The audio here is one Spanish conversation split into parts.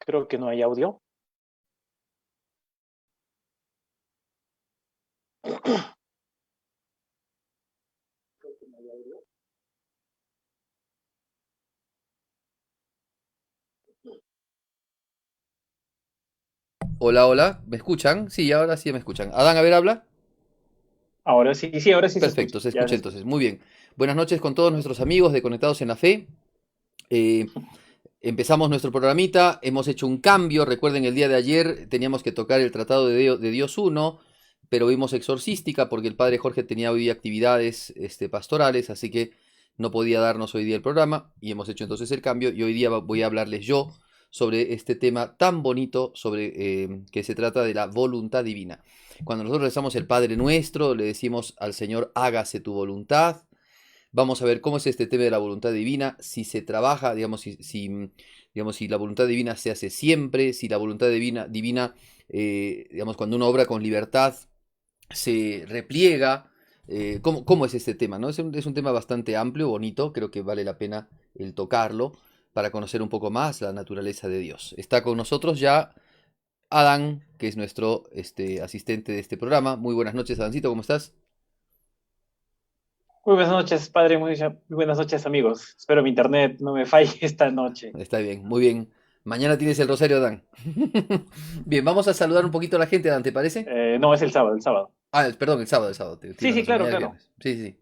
Creo que no hay audio. Hola, hola, ¿me escuchan? Sí, ahora sí me escuchan. Adán, a ver, habla. Ahora sí, sí, ahora sí se escucha. Perfecto, se Ya escucha se escucha. entonces. Muy bien. Buenas noches con todos nuestros amigos de Conectados en la Fe. Eh, Empezamos nuestro programita, hemos hecho un cambio. Recuerden, el día de ayer teníamos que tocar el Tratado de Dios 1, pero vimos exorcística porque el padre Jorge tenía hoy día actividades pastorales, así que no podía darnos hoy día el programa y hemos hecho entonces el cambio y hoy día voy a hablarles yo sobre este tema tan bonito sobre que se trata de la voluntad divina. Cuando nosotros rezamos el Padre Nuestro, le decimos al Señor, hágase tu voluntad. Vamos a ver cómo es este tema de la voluntad divina, si se trabaja, digamos, digamos, si la voluntad divina se hace siempre, si la voluntad divina digamos, cuando uno obra con libertad, se repliega. ¿Cómo es este tema? ¿No? Es un tema bastante amplio, bonito, creo que vale la pena el tocarlo para conocer un poco más la naturaleza de Dios. Está con nosotros ya Adán, que es nuestro asistente de este programa. Muy buenas noches, Adancito, ¿cómo estás? Muy buenas noches, padre. Muy buenas noches, amigos. Espero mi internet no me falle esta noche. Está bien, muy bien. Mañana tienes el rosario, Dan. Bien, vamos a saludar un poquito a la gente, Dan, ¿te parece? No, es el sábado, el sábado. Ah, perdón, el sábado, Sí, tienes sí, razón, claro, mañana es claro. viernes. Sí, sí, sí.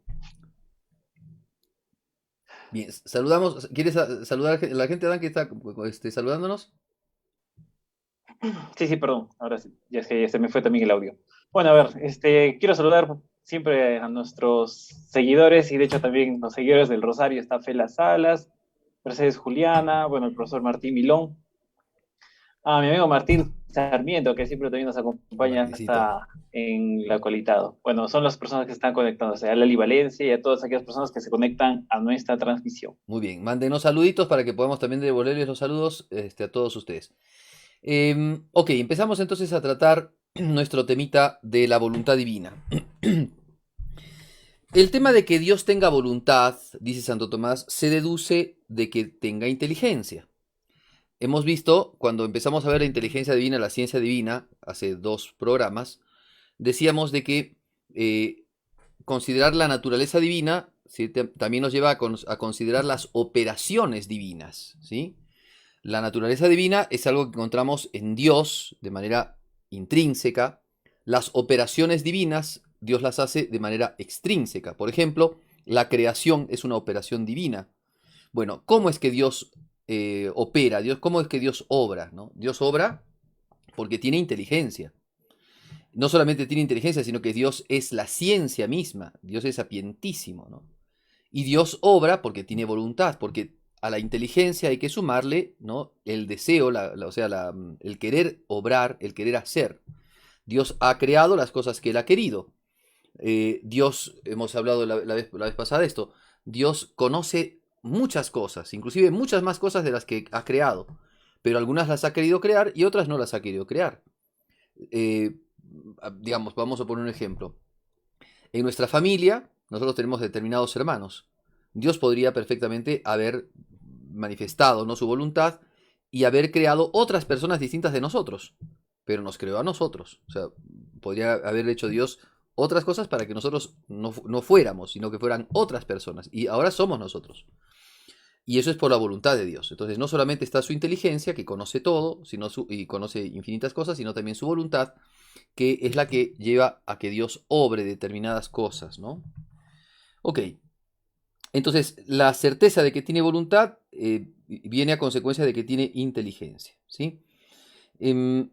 Bien, saludamos. ¿Quieres saludar a la gente, Dan, que está saludándonos? Sí, sí, perdón. Ahora sí, ya es que ya se me fue también el audio. Bueno, a ver, quiero saludar siempre a nuestros seguidores y de hecho también los seguidores del Rosario. Está Fela Salas, Mercedes Juliana, bueno, el profesor Martín Milón. Mi amigo Martín Sarmiento, que siempre también nos acompaña Martincito. hasta en la colitado. Bueno, son las personas que están conectándose, a Lali Valencia y a todas aquellas personas que se conectan a nuestra transmisión. Muy bien, mándenos saluditos para que podamos también devolverles los saludos a todos ustedes. Ok, empezamos entonces a tratar nuestro temita de la voluntad divina. El tema de que Dios tenga voluntad, dice Santo Tomás, se deduce de que tenga inteligencia. Hemos visto, cuando empezamos a ver la inteligencia divina, la ciencia divina, hace dos programas, decíamos de que considerar la naturaleza divina, ¿sí?, también nos lleva a considerar las operaciones divinas, ¿sí? La naturaleza divina es algo que encontramos en Dios de manera intrínseca. Las operaciones divinas, Dios las hace de manera extrínseca. Por ejemplo, la creación es una operación divina. Bueno, ¿cómo es que Dios opera? ¿Cómo es que Dios obra? ¿No? Dios obra porque tiene inteligencia. No solamente tiene inteligencia, sino que Dios es la ciencia misma. Dios es sapientísimo, ¿no? Y Dios obra porque tiene voluntad, porque a la inteligencia hay que sumarle, ¿no?, el deseo, o sea, el querer obrar, el querer hacer. Dios ha creado las cosas que Él ha querido. Dios, hemos hablado la vez pasada de esto, Dios conoce muchas cosas, inclusive muchas más cosas de las que ha creado, pero algunas las ha querido crear y otras no las ha querido crear. Eh, digamos, vamos a poner un ejemplo. En nuestra familia, nosotros tenemos determinados hermanos. Dios podría perfectamente haber manifestado, ¿no?, su voluntad y haber creado otras personas distintas de nosotros, pero nos creó a nosotros. O sea, podría haber hecho Dios otras cosas para que nosotros no fuéramos, sino que fueran otras personas. Y ahora somos nosotros. Y eso es por la voluntad de Dios. Entonces no solamente está su inteligencia, que conoce todo, y conoce infinitas cosas, sino también su voluntad, que es la que lleva a que Dios obre determinadas cosas, ¿no? Ok, entonces la certeza de que tiene voluntad viene a consecuencia de que tiene inteligencia, ¿sí? Em,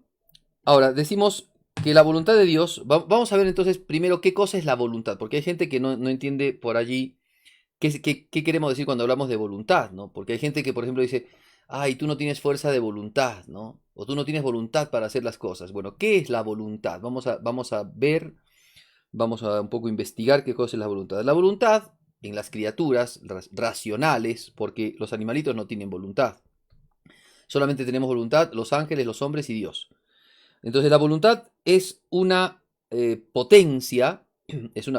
Ahora, decimos que la voluntad de Dios, vamos a ver entonces primero qué cosa es la voluntad, porque hay gente que no entiende por allí qué queremos decir cuando hablamos de voluntad, ¿no? Porque hay gente que, por ejemplo, dice, ay, tú no tienes fuerza de voluntad, ¿no? O tú no tienes voluntad para hacer las cosas. Bueno, ¿qué es la voluntad? Vamos a ver, vamos a un poco investigar qué cosa es la voluntad. La voluntad en las criaturas racionales, porque los animalitos no tienen voluntad. Solamente tenemos voluntad los ángeles, los hombres y Dios. Entonces la voluntad es una potencia,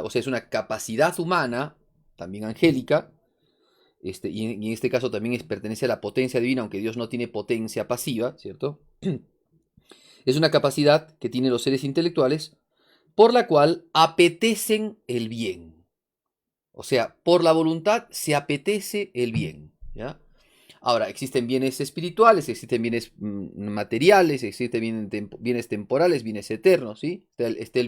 o sea, es una capacidad humana, también angélica, y en este caso también pertenece a la potencia divina, aunque Dios no tiene potencia pasiva, ¿cierto? Es una capacidad que tienen los seres intelectuales por la cual apetecen el bien. O sea, por la voluntad se apetece el bien, ¿ya? Ahora, existen bienes espirituales, existen bienes materiales, existen bienes temporales, bienes eternos, ¿sí? Está el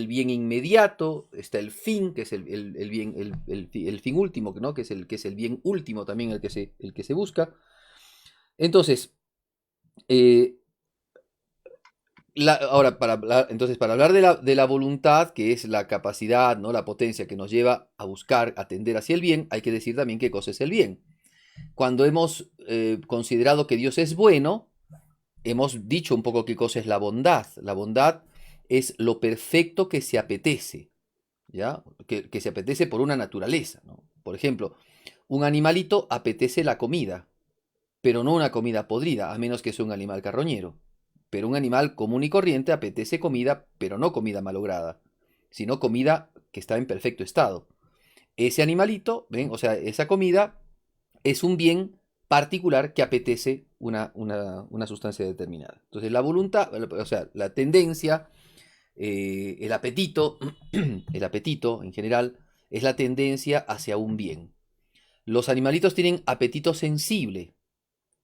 bien inmediato, está el fin, que es el bien, el fin último, ¿no? Que es el bien último también el que se busca. Entonces, ahora, entonces, para hablar de la voluntad, que es la capacidad, ¿no? La potencia que nos lleva a buscar, a tender hacia el bien, hay que decir también qué cosa es el bien. Cuando hemos considerado que Dios es bueno, hemos dicho un poco qué cosa es la bondad. La bondad es lo perfecto que se apetece, ¿ya? Que se apetece por una naturaleza, ¿no? Por ejemplo, un animalito apetece la comida, pero no una comida podrida, a menos que sea un animal carroñero. Pero un animal común y corriente apetece comida, pero no comida malograda, sino comida que está en perfecto estado. Ese animalito, ¿ven? O sea, esa comida es un bien particular que apetece una sustancia determinada. Entonces la voluntad, o sea, la tendencia, el apetito, el apetito en general, es la tendencia hacia un bien. Los animalitos tienen apetito sensible,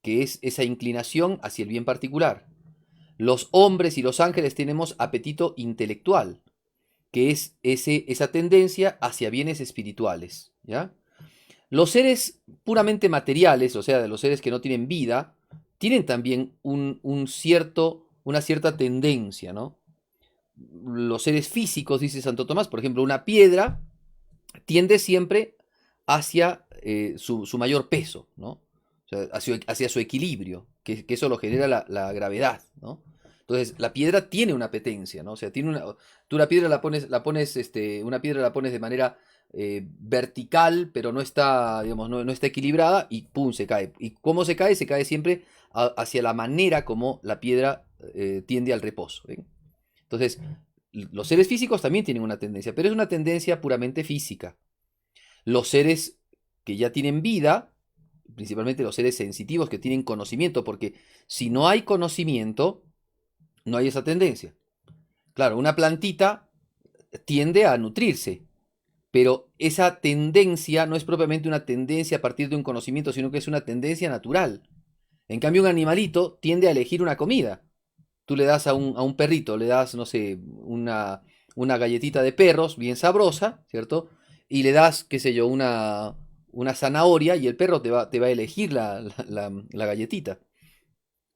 que es esa inclinación hacia el bien particular. Los hombres y los ángeles tenemos apetito intelectual, que es esa tendencia hacia bienes espirituales, ¿ya? Los seres puramente materiales, o sea, de los seres que no tienen vida, tienen también una cierta tendencia, ¿no? Los seres físicos, dice Santo Tomás, por ejemplo, una piedra tiende siempre hacia su mayor peso, ¿no? O sea, hacia su equilibrio, que eso lo genera la gravedad, ¿no? Entonces, la piedra tiene una petencia, ¿no? O sea, tú la piedra una piedra la pones de manera vertical, pero no está, digamos, no está equilibrada y ¡pum! Se cae. ¿Y cómo se cae? Se cae siempre hacia la manera como la piedra tiende al reposo, ¿ven? Entonces, los seres físicos también tienen una tendencia, pero es una tendencia puramente física. Los seres que ya tienen vida, principalmente los seres sensitivos que tienen conocimiento, porque si no hay conocimiento, no hay esa tendencia. Claro, una plantita tiende a nutrirse, pero esa tendencia no es propiamente una tendencia a partir de un conocimiento, sino que es una tendencia natural. En cambio, un animalito tiende a elegir una comida. Tú le das a un perrito, le das, no sé, una galletita de perros bien sabrosa, ¿cierto? Y le das, qué sé yo, una zanahoria y el perro te va a elegir la galletita.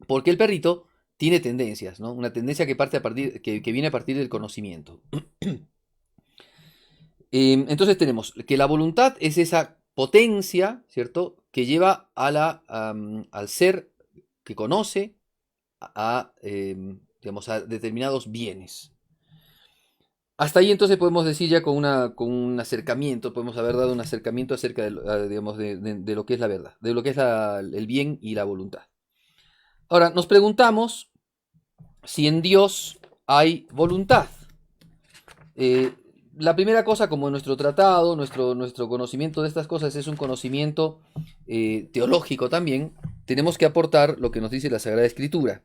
Porque el perrito tiene tendencias, ¿no? Una tendencia que viene a partir del conocimiento. Entonces tenemos que la voluntad es esa potencia, ¿cierto? Que lleva al ser que conoce digamos, a determinados bienes. Hasta ahí entonces podemos decir ya con un acercamiento, podemos haber dado un acercamiento acerca digamos, de lo que es la verdad, de lo que es el bien y la voluntad. Ahora, nos preguntamos si en Dios hay voluntad. La primera cosa, como en nuestro tratado, nuestro conocimiento de estas cosas es un conocimiento teológico también, tenemos que aportar lo que nos dice la Sagrada Escritura.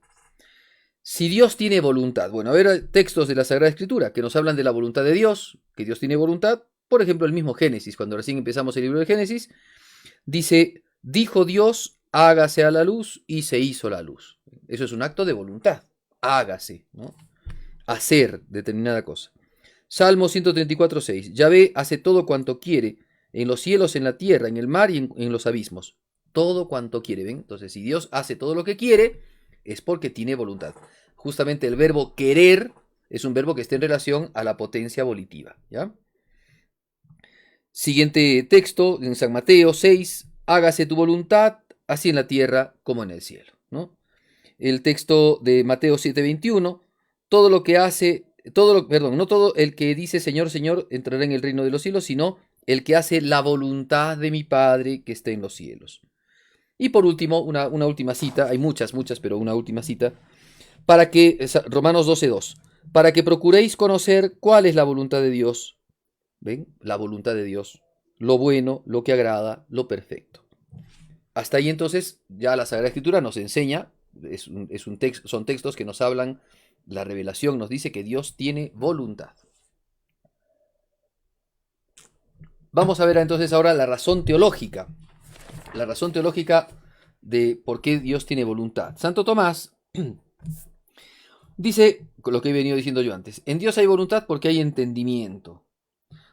Si Dios tiene voluntad, bueno, a ver textos de la Sagrada Escritura que nos hablan de la voluntad de Dios, que Dios tiene voluntad. Por ejemplo, el mismo Génesis, cuando recién empezamos el libro de Génesis, dice, dijo Dios, hágase a la luz, y se hizo la luz. Eso es un acto de voluntad, hágase, ¿no? Hacer determinada cosa. Salmo 134:6, Yahvé hace todo cuanto quiere, en los cielos, en la tierra, en el mar y en los abismos. Todo cuanto quiere, ¿ven? Entonces, si Dios hace todo lo que quiere, es porque tiene voluntad. Justamente el verbo querer es un verbo que está en relación a la potencia volitiva, ¿ya? Siguiente texto, en San Mateo 6, hágase tu voluntad, así en la tierra como en el cielo, ¿no? El texto de Mateo 7:21, todo lo que hace, no todo el que dice Señor, Señor entrará en el reino de los cielos, sino el que hace la voluntad de mi Padre que está en los cielos. Y por último, una última cita, hay muchas, pero una última cita, Romanos 12:2, para que procuréis conocer cuál es la voluntad de Dios. ¿Ven? La voluntad de Dios. lo bueno, lo que agrada, lo perfecto. Hasta ahí entonces ya la Sagrada Escritura nos enseña, son textos que nos hablan, la revelación nos dice que Dios tiene voluntad. Vamos a ver entonces ahora la razón teológica de por qué Dios tiene voluntad. Santo Tomás dice lo que he venido diciendo yo antes: en Dios hay voluntad porque hay entendimiento,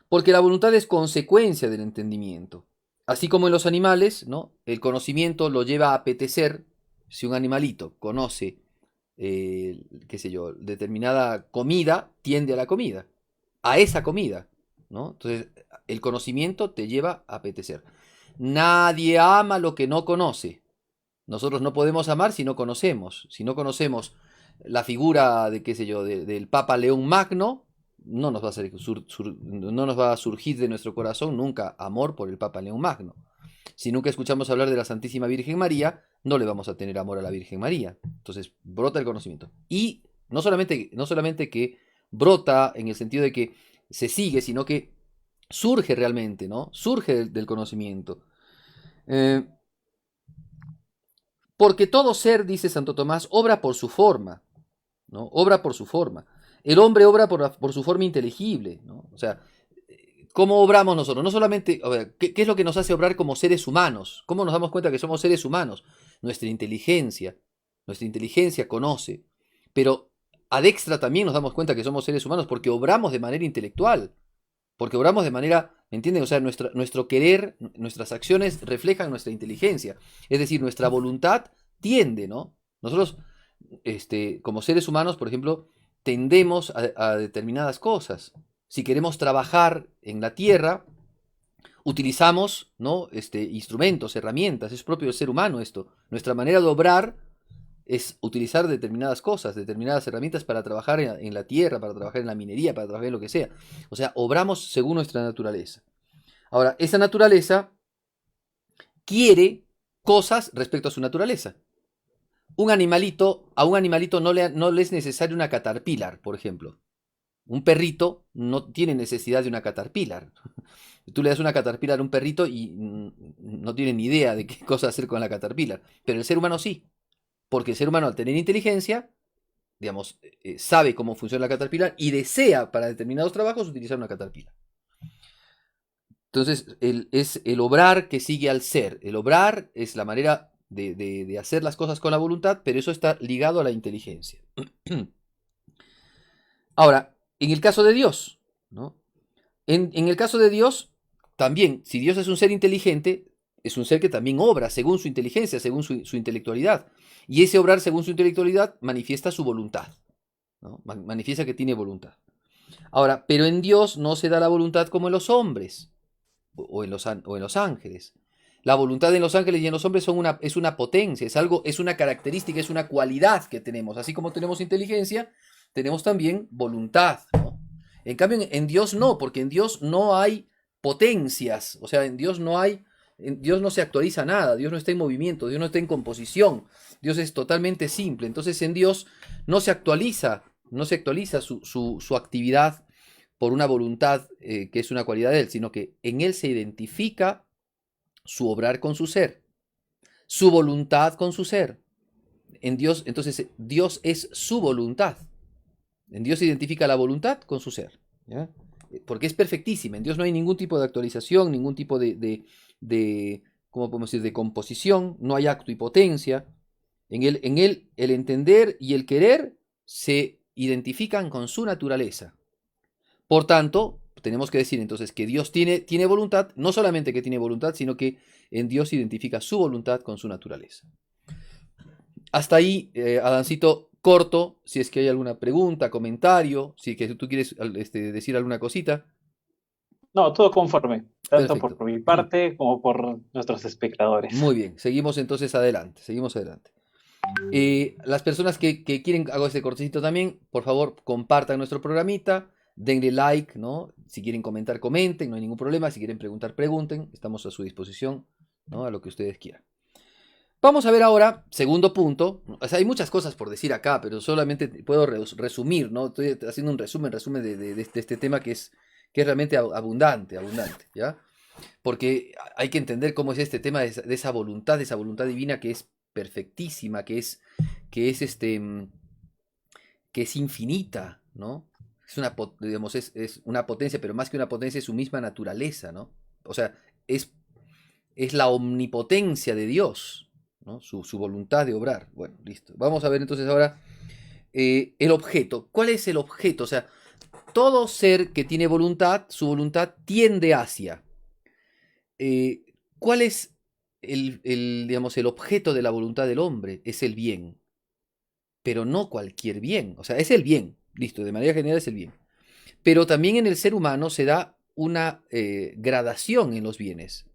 porque la voluntad es consecuencia del entendimiento. Así como en los animales, ¿no? El conocimiento lo lleva a apetecer. Si un animalito conoce, qué sé yo, determinada comida, tiende a la comida, a esa comida, ¿no? Entonces, el conocimiento te lleva a apetecer. Nadie ama lo que no conoce. Nosotros no podemos amar si no conocemos. Si no conocemos la figura de, qué sé yo, del Papa León Magno, no nos va a surgir de nuestro corazón nunca amor por el Papa León Magno. Si nunca escuchamos hablar de la Santísima Virgen María, no le vamos a tener amor a la Virgen María. Entonces, brota el conocimiento. Y no solamente que brota en el sentido de que se sigue, sino que surge realmente, ¿no? Surge del conocimiento. Porque todo ser, dice Santo Tomás, obra por su forma, ¿no? Obra por su forma. El hombre obra por su forma inteligible, ¿no? O sea, ¿cómo obramos nosotros? No solamente, a ver, ¿qué es lo que nos hace obrar como seres humanos? ¿Cómo nos damos cuenta que somos seres humanos? Nuestra inteligencia conoce, pero ad extra también nos damos cuenta que somos seres humanos porque obramos de manera intelectual, porque obramos de manera, ¿me entienden? O sea, nuestro querer, nuestras acciones reflejan nuestra inteligencia, es decir, nuestra voluntad tiende, ¿no? Nosotros, como seres humanos, por ejemplo, tendemos a determinadas cosas. Si queremos trabajar en la tierra, utilizamos, ¿no? Instrumentos, herramientas, es propio del ser humano esto. Nuestra manera de obrar es utilizar determinadas cosas, determinadas herramientas para trabajar en la tierra, para trabajar en la minería, para trabajar en lo que sea. O sea, obramos según nuestra naturaleza. Ahora, esa naturaleza quiere cosas respecto a su naturaleza. A un animalito no le es necesario una caterpillar, por ejemplo. Un perrito no tiene necesidad de una caterpillar. Tú le das una caterpillar a un perrito y no tiene ni idea de qué cosa hacer con la caterpillar. Pero el ser humano sí. Porque el ser humano, al tener inteligencia, digamos, sabe cómo funciona la caterpillar y desea para determinados trabajos utilizar una caterpillar. Entonces, es el obrar que sigue al ser. El obrar es la manera de hacer las cosas con la voluntad, pero eso está ligado a la inteligencia. Ahora, en el caso de Dios, ¿no? En el caso de Dios, también, si Dios es un ser inteligente, es un ser que también obra según su inteligencia, según su intelectualidad. Y ese obrar según su intelectualidad manifiesta su voluntad, ¿no? Manifiesta que tiene voluntad. Ahora, pero en Dios no se da la voluntad como en los hombres o en los ángeles. La voluntad en los ángeles y en los hombres es una potencia, es una característica, es una cualidad que tenemos. Así como tenemos inteligencia, tenemos también voluntad, ¿no? En cambio, en Dios no, porque en Dios no hay potencias. O sea, en Dios no se actualiza nada, Dios no está en movimiento, Dios no está en composición, Dios es totalmente simple. Entonces en Dios no se actualiza su actividad por una voluntad que es una cualidad de Él, sino que en Él se identifica su obrar con su ser, su voluntad con su ser. En Dios, entonces, Dios es su voluntad. En Dios se identifica la voluntad con su ser, ¿ya? Porque es perfectísima. En Dios no hay ningún tipo de actualización, ningún tipo ¿cómo podemos decir?, de composición, no hay acto y potencia. En él el entender y el querer se identifican con su naturaleza. Por tanto, tenemos que decir entonces que Dios tiene voluntad, no solamente que tiene voluntad, sino que en Dios se identifica su voluntad con su naturaleza. Hasta ahí, Adancito, corto, si es que hay alguna pregunta, comentario, si es que tú quieres decir alguna cosita. No, todo conforme, tanto Perfecto. por mi parte como por nuestros espectadores. Muy bien, seguimos entonces adelante, las personas que quieren, hago este cortecito también, por favor, compartan nuestro programita, denle like, ¿no? Si quieren comentar, comenten, no hay ningún problema. Si quieren preguntar, pregunten, estamos a su disposición, ¿no? A lo que ustedes quieran. Vamos a ver ahora, segundo punto. O sea, hay muchas cosas por decir acá, pero solamente puedo resumir, ¿no? Estoy haciendo un resumen de este tema que es realmente abundante, ¿ya? Porque hay que entender cómo es este tema de esa voluntad divina que es perfectísima, que es, que es infinita, ¿no? Es una, digamos, es una potencia, pero más que una potencia es su misma naturaleza, ¿no? O sea, es, es la omnipotencia de Dios, ¿no? Su voluntad de obrar. Bueno, listo. Vamos a ver entonces ahora el objeto. ¿Cuál es el objeto? O sea, todo ser que tiene voluntad, su voluntad tiende hacia. Eh, ¿Cuál es digamos, el objeto de la voluntad del hombre? Es el bien, pero no cualquier bien. O sea, es el bien, listo, de manera general es el bien. Pero también en el ser humano se da una gradación en los bienes.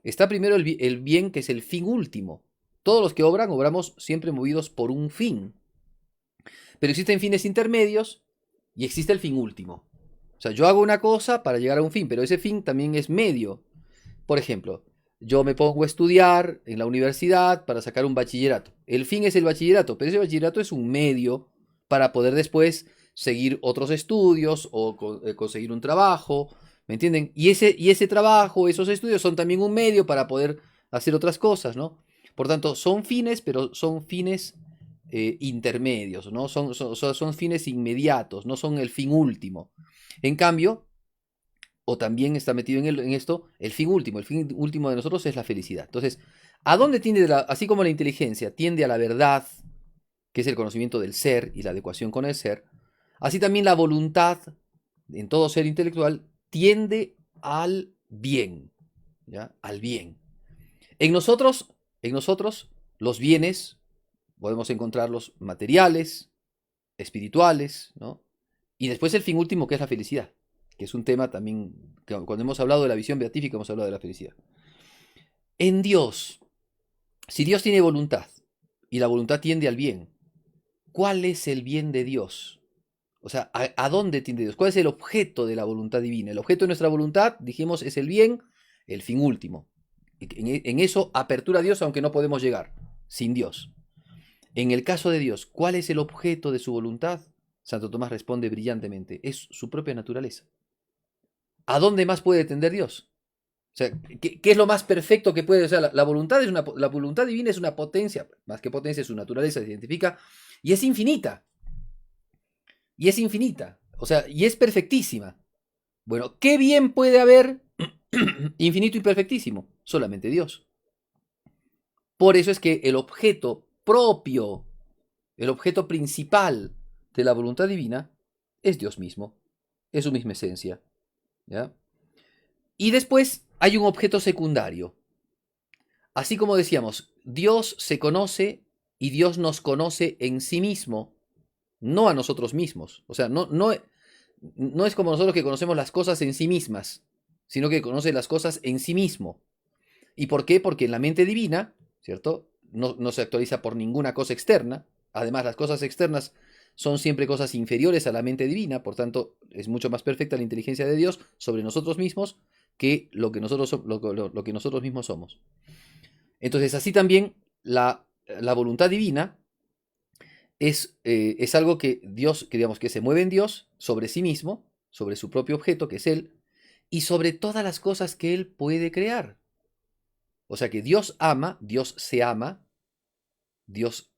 Está primero el bien que es el fin último. Todos los que obran, obramos siempre movidos por un fin. Pero existen fines intermedios y existe el fin último. O sea, yo hago una cosa para llegar a un fin, pero ese fin también es medio. Por ejemplo, yo me pongo a estudiar en la universidad para sacar un bachillerato. El fin es el bachillerato, pero ese bachillerato es un medio para poder después seguir otros estudios o conseguir un trabajo, ¿me entienden? Y ese trabajo, esos estudios son también un medio para poder hacer otras cosas, ¿no? Por tanto, son fines, pero son fines intermedios, ¿no? Son fines inmediatos, no son el fin último. En cambio, o también está metido en esto el fin último. El fin último de nosotros es la felicidad. Entonces, ¿a dónde tiende así como la inteligencia tiende a la verdad, que es el conocimiento del ser y la adecuación con el ser, así también la voluntad en todo ser intelectual tiende al bien, ¿ya? Al bien. En nosotros, en nosotros, los bienes podemos encontrarlos materiales, espirituales, ¿no? Y después el fin último, que es la felicidad, que es un tema también, que cuando hemos hablado de la visión beatífica, hemos hablado de la felicidad. En Dios, si Dios tiene voluntad, y la voluntad tiende al bien, ¿cuál es el bien de Dios? O sea, ¿a dónde tiende Dios? ¿Cuál es el objeto de la voluntad divina? El objeto de nuestra voluntad, dijimos, es el bien, el fin último. En eso apertura a Dios, aunque no podemos llegar, sin Dios. En el caso de Dios, ¿cuál es el objeto de su voluntad? Santo Tomás responde brillantemente, es su propia naturaleza. ¿A dónde más puede tender Dios? O sea, ¿qué es lo más perfecto que puede? O sea, la voluntad la voluntad divina es una potencia, más que potencia, su naturaleza se identifica, y es infinita. Y es infinita. O sea, y es perfectísima. Bueno, ¿qué bien puede haber infinito y perfectísimo? Solamente Dios. Por eso es que el objeto propio, el objeto principal de la voluntad divina es Dios mismo, es su misma esencia. ¿Ya? Y después hay un objeto secundario. Así como decíamos, Dios se conoce y Dios nos conoce en sí mismo, no a nosotros mismos. O sea, no es como nosotros que conocemos las cosas en sí mismas, sino que conoce las cosas en sí mismo. ¿Y por qué? Porque en la mente divina, ¿cierto? No se actualiza por ninguna cosa externa. Además, las cosas externas son siempre cosas inferiores a la mente divina, por tanto, es mucho más perfecta la inteligencia de Dios sobre nosotros mismos que lo que nosotros, lo que nosotros mismos somos. Entonces, así también la voluntad divina es algo que Dios, que digamos que se mueve en Dios sobre sí mismo, sobre su propio objeto, que es Él, y sobre todas las cosas que Él puede crear. O sea que Dios ama, Dios se ama, Dios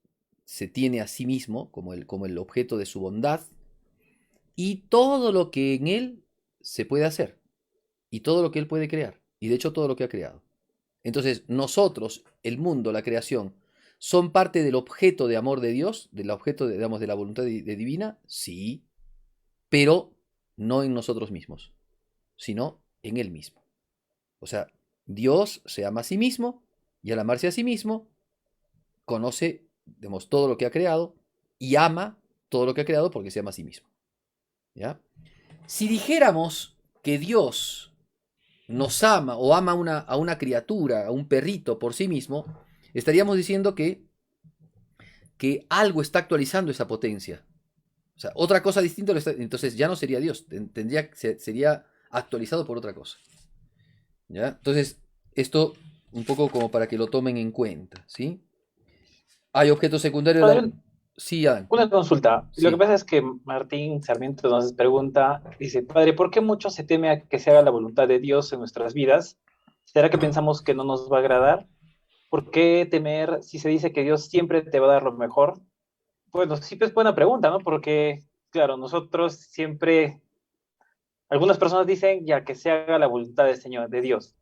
se tiene a sí mismo como el objeto de su bondad, y todo lo que en Él se puede hacer, y todo lo que Él puede crear, y de hecho todo lo que ha creado. Entonces, nosotros, el mundo, la creación, ¿son parte del objeto de amor de Dios, del objeto, digamos, de la voluntad divina? Sí, pero no en nosotros mismos, sino en Él mismo. O sea, Dios se ama a sí mismo y al amarse a sí mismo, conoce, digamos, todo lo que ha creado y ama todo lo que ha creado porque se ama a sí mismo. ¿Ya? Si dijéramos que Dios nos ama o ama a una criatura, a un perrito por sí mismo, estaríamos diciendo que algo está actualizando esa potencia. O sea, otra cosa distinta, entonces ya no sería Dios, sería actualizado por otra cosa. ¿Ya? Entonces, esto un poco como para que lo tomen en cuenta, ¿sí? Hay objetos secundarios de A la... ver, Sí, Adán. Una consulta. Lo que Sí. pasa es que Martín Sarmiento nos pregunta, dice, padre, ¿por qué mucho se teme a que se haga la voluntad de Dios en nuestras vidas? ¿Será que pensamos que no nos va a agradar? ¿Por qué temer si se dice que Dios siempre te va a dar lo mejor? Bueno, sí, es buena pregunta, ¿no? Porque, claro, nosotros siempre, algunas personas dicen ya que se haga la voluntad del Señor, de Dios,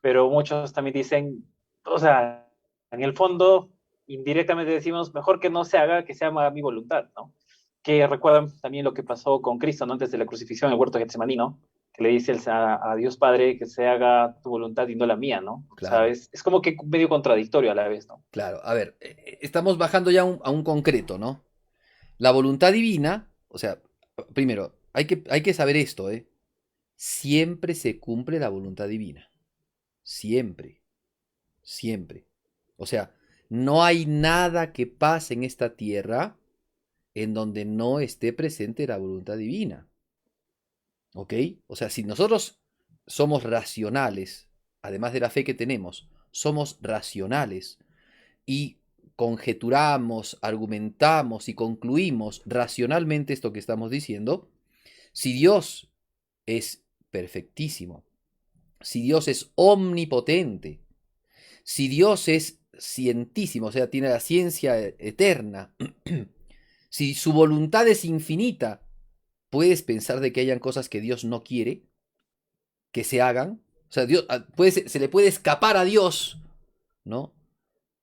pero muchos también dicen, o sea, en el fondo, indirectamente decimos, mejor que no se haga, que se haga mi voluntad, ¿no? Que recuerdan también lo que pasó con Cristo, ¿no? Antes de la crucifixión en el huerto de Getsemaní, ¿no? Que le dice a Dios Padre que se haga tu voluntad y no la mía, ¿no? O sea, Claro, es como que medio contradictorio a la vez, ¿no? claro. A ver, estamos bajando ya a un concreto, ¿no? La voluntad divina, o sea, primero, hay que saber esto, ¿eh? Siempre se cumple la voluntad divina. Siempre, siempre. O sea, no hay nada que pase en esta tierra en donde no esté presente la voluntad divina. ¿Ok? O sea, si nosotros somos racionales, además de la fe que tenemos, somos racionales y conjeturamos, argumentamos y concluimos racionalmente esto que estamos diciendo, si Dios es perfectísimo, si Dios es omnipotente, si Dios es cientísimo, o sea, tiene la ciencia eterna, si su voluntad es infinita, ¿puedes pensar de que hayan cosas que Dios no quiere que se hagan? O sea, Dios, se le puede escapar a Dios, ¿no?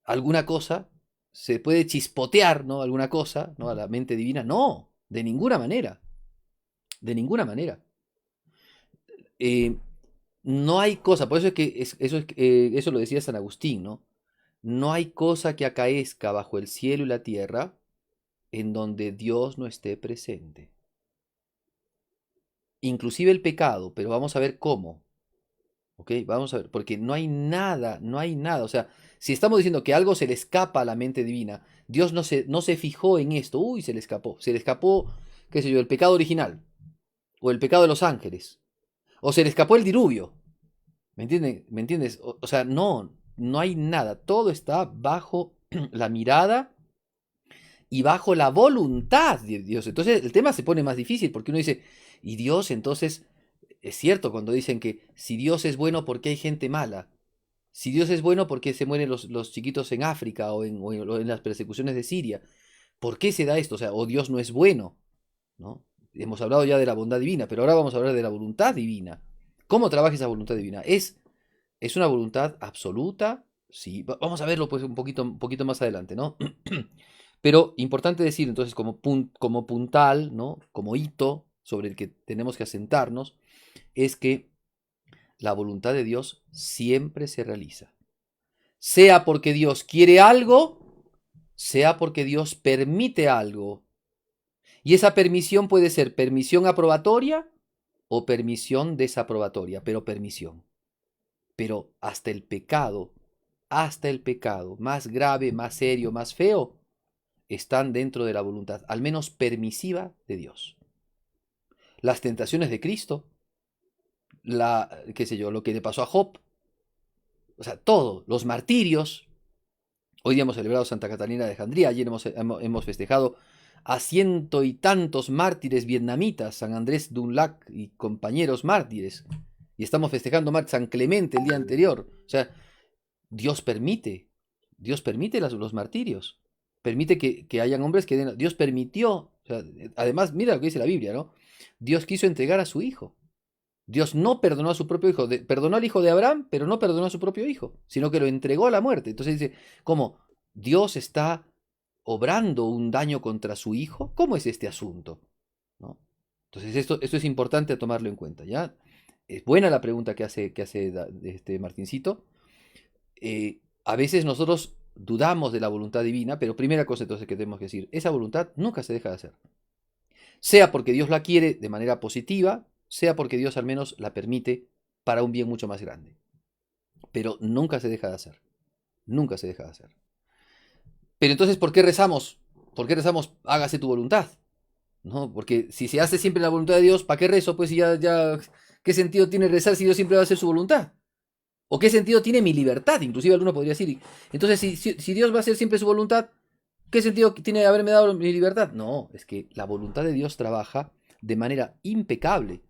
Alguna cosa, se puede chispotear, ¿no? Alguna cosa, ¿no? A la mente divina. No, de ninguna manera, de ninguna manera. Eh, no hay cosa, por eso es que eso lo decía San Agustín, ¿no? No hay cosa que acaezca bajo el cielo y la tierra en donde Dios no esté presente. Inclusive el pecado, pero vamos a ver cómo. ¿Ok? Vamos a ver, porque no hay nada, no hay nada. O sea, si estamos diciendo que algo se le escapa a la mente divina, Dios no se fijó en esto. Uy, se le escapó, qué sé yo, el pecado original, o el pecado de los ángeles, o se le escapó el diluvio. ¿Me entiendes? ¿Me entiendes? O sea, no, no hay nada. Todo está bajo la mirada y bajo la voluntad de Dios. Entonces el tema se pone más difícil porque uno dice, ¿y Dios entonces? Es cierto cuando dicen que si Dios es bueno, ¿por qué hay gente mala? Si Dios es bueno, ¿por qué se mueren los chiquitos en África o en las persecuciones de Siria? ¿Por qué se da esto? O sea, o Dios no es bueno, ¿no? Hemos hablado ya de la bondad divina, pero ahora vamos a hablar de la voluntad divina. ¿Cómo trabaja esa voluntad divina? Es una voluntad absoluta, sí. Vamos a verlo pues un poquito más adelante, ¿no? Pero importante decir entonces como puntal, ¿no? Como hito sobre el que tenemos que asentarnos, es que la voluntad de Dios siempre se realiza. Sea porque Dios quiere algo, sea porque Dios permite algo. Y esa permisión puede ser permisión aprobatoria o permisión desaprobatoria, pero permisión. Pero hasta el pecado más grave, más serio, más feo, están dentro de la voluntad, al menos permisiva de Dios. Las tentaciones de Cristo, qué sé yo, lo que le pasó a Job, o sea, todo, los martirios. Hoy día hemos celebrado Santa Catalina de Alejandría, ayer hemos festejado a ciento y tantos mártires vietnamitas, San Andrés Dunlac y compañeros mártires. Y estamos festejando San Clemente el día anterior. O sea, Dios permite, Dios permite los martirios. Permite que hayan hombres que den. Dios permitió. O sea, además, mira lo que dice la Biblia, ¿no? Dios quiso entregar a su hijo. Dios no perdonó a su propio hijo. Perdonó al hijo de Abraham, pero no perdonó a su propio hijo, sino que lo entregó a la muerte. Entonces dice, ¿cómo? ¿Dios está obrando un daño contra su hijo? ¿Cómo es este asunto? ¿No? Entonces esto es importante tomarlo en cuenta, ¿ya? Es buena la pregunta que hace este Martincito. A veces nosotros dudamos de la voluntad divina, pero primera cosa entonces que tenemos que decir, esa voluntad nunca se deja de hacer. Sea porque Dios la quiere de manera positiva, sea porque Dios al menos la permite para un bien mucho más grande. Pero nunca se deja de hacer. Nunca se deja de hacer. Pero entonces, ¿por qué rezamos? ¿Por qué rezamos, hágase tu voluntad? ¿No? Porque si se hace siempre la voluntad de Dios, ¿para qué rezo? Pues ya, ¿qué sentido tiene rezar si Dios siempre va a hacer su voluntad? ¿O qué sentido tiene mi libertad? Inclusive alguno podría decir. Entonces, si Dios va a hacer siempre su voluntad, ¿Qué sentido tiene haberme dado mi libertad? No, es que la voluntad de Dios trabaja de manera impecable,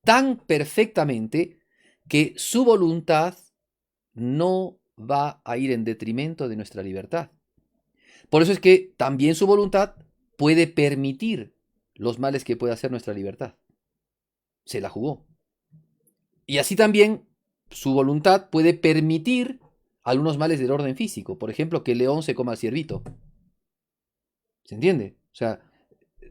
tan perfectamente que su voluntad no va a ir en detrimento de nuestra libertad. Por eso es que también su voluntad puede permitir los males que puede hacer nuestra libertad. Se la jugó. Y así también su voluntad puede permitir algunos males del orden físico. Por ejemplo, que el león se coma al ciervito. ¿Se entiende? O sea,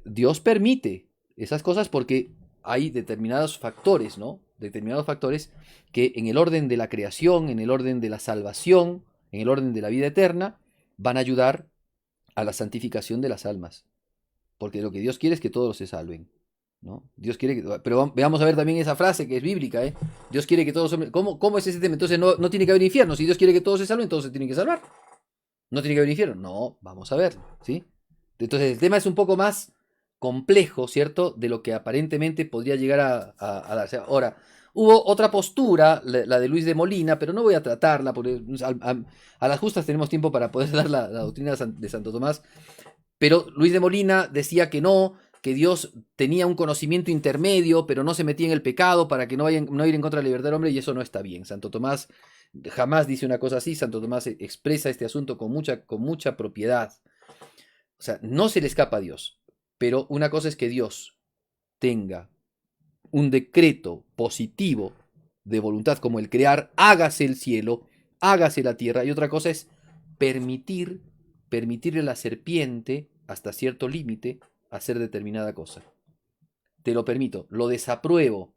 Dios permite esas cosas porque hay determinados factores, ¿no? Determinados factores que en el orden de la creación, en el orden de la salvación, en el orden de la vida eterna, van a ayudar a la santificación de las almas. Porque lo que Dios quiere es que todos se salven, ¿no? Dios quiere que... Pero veamos a ver también esa frase que es bíblica, ¿eh? Dios quiere que todos... ¿Cómo es ese tema? Entonces no tiene que haber infierno. Si Dios quiere que todos se salven, todos se tienen que salvar. ¿No tiene que haber infierno? No, vamos a ver, ¿sí? Entonces el tema es un poco más complejo, ¿cierto? De lo que aparentemente podría llegar a darse. Ahora, hubo otra postura, la de Luis de Molina, pero no voy a tratarla, porque a las justas tenemos tiempo para poder dar la doctrina de Santo Tomás. Pero Luis de Molina decía que no, que Dios tenía un conocimiento intermedio, pero no se metía en el pecado para que no ir en contra de la libertad del hombre, y eso no está bien. Santo Tomás jamás dice una cosa así. Santo Tomás expresa este asunto con mucha propiedad. O sea, no se le escapa a Dios, pero una cosa es que Dios tenga un decreto positivo de voluntad, como el crear, hágase el cielo, hágase la tierra, y otra cosa es permitirle a la serpiente, hasta cierto límite, hacer determinada cosa. Te lo permito, lo desapruebo,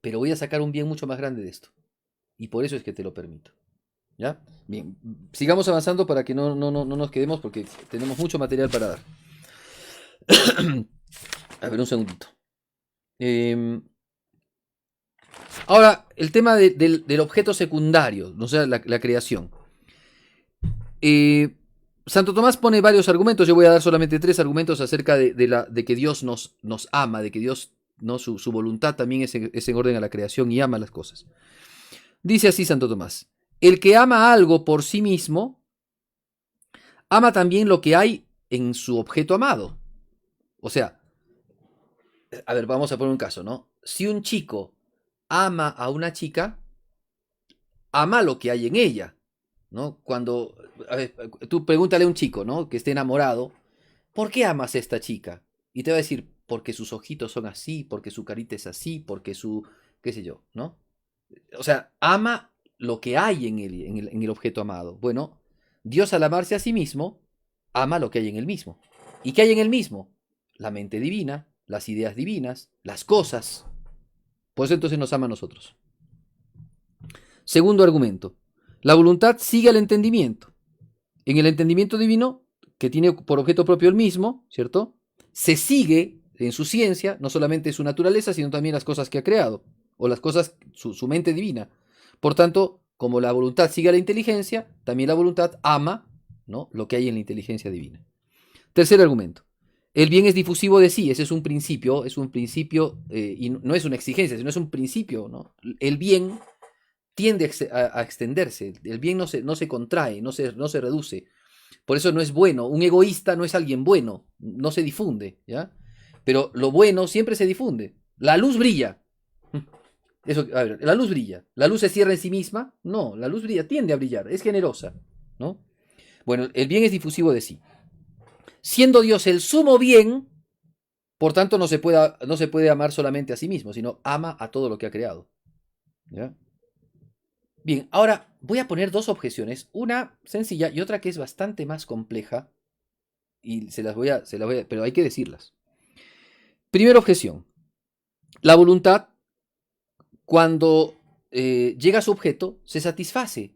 pero voy a sacar un bien mucho más grande de esto. Y por eso es que te lo permito. ¿Ya? Bien, sigamos avanzando para que no nos quedemos, porque tenemos mucho material para dar. A ver, un segundito. Ahora, el tema del objeto secundario, o sea, la creación. Santo Tomás pone varios argumentos. Yo voy a dar solamente 3 argumentos acerca de que Dios nos ama, de que Dios, ¿no? Su voluntad también es en orden a la creación y ama las cosas. Dice así Santo Tomás: el que ama algo por sí mismo, ama también lo que hay en su objeto amado. O sea, a ver, vamos a poner un caso, ¿no? Si un chico ama a una chica, ama lo que hay en ella, ¿no? Cuando, a ver, tú pregúntale a un chico, ¿no? Que esté enamorado, ¿por qué amas a esta chica? Y te va a decir, porque sus ojitos son así, porque su carita es así, porque su, qué sé yo, ¿no? O sea, ama lo que hay en el objeto amado. Bueno, Dios al amarse a sí mismo, ama lo que hay en él mismo. ¿Y qué hay en él mismo? La mente divina, las ideas divinas, las cosas. Por eso entonces nos ama a nosotros. Segundo argumento. La voluntad sigue al entendimiento. En el entendimiento divino, que tiene por objeto propio el mismo, ¿cierto? Se sigue en su ciencia, no solamente su naturaleza, sino también las cosas que ha creado, o las cosas, su mente divina. Por tanto, como la voluntad sigue a la inteligencia, también la voluntad ama, ¿no?, lo que hay en la inteligencia divina. Tercer argumento. El bien es difusivo de sí, ese es un principio, y no es una exigencia, sino es un principio, ¿no? El bien tiende a extenderse, el bien no se contrae, no se reduce. Por eso no es bueno. Un egoísta no es alguien bueno, no se difunde, ¿ya? Pero lo bueno siempre se difunde. La luz brilla. Eso, a ver, la luz brilla. ¿La luz se cierra en sí misma? No, la luz brilla, tiende a brillar, es generosa, ¿no? Bueno, el bien es difusivo de sí. Siendo Dios el sumo bien, por tanto no se puede amar solamente a sí mismo, sino ama a todo lo que ha creado. ¿Ya? Bien, ahora voy a poner 2 objeciones, una sencilla y otra que es bastante más compleja, y pero hay que decirlas. Primera objeción. La voluntad, cuando llega a su objeto, se satisface.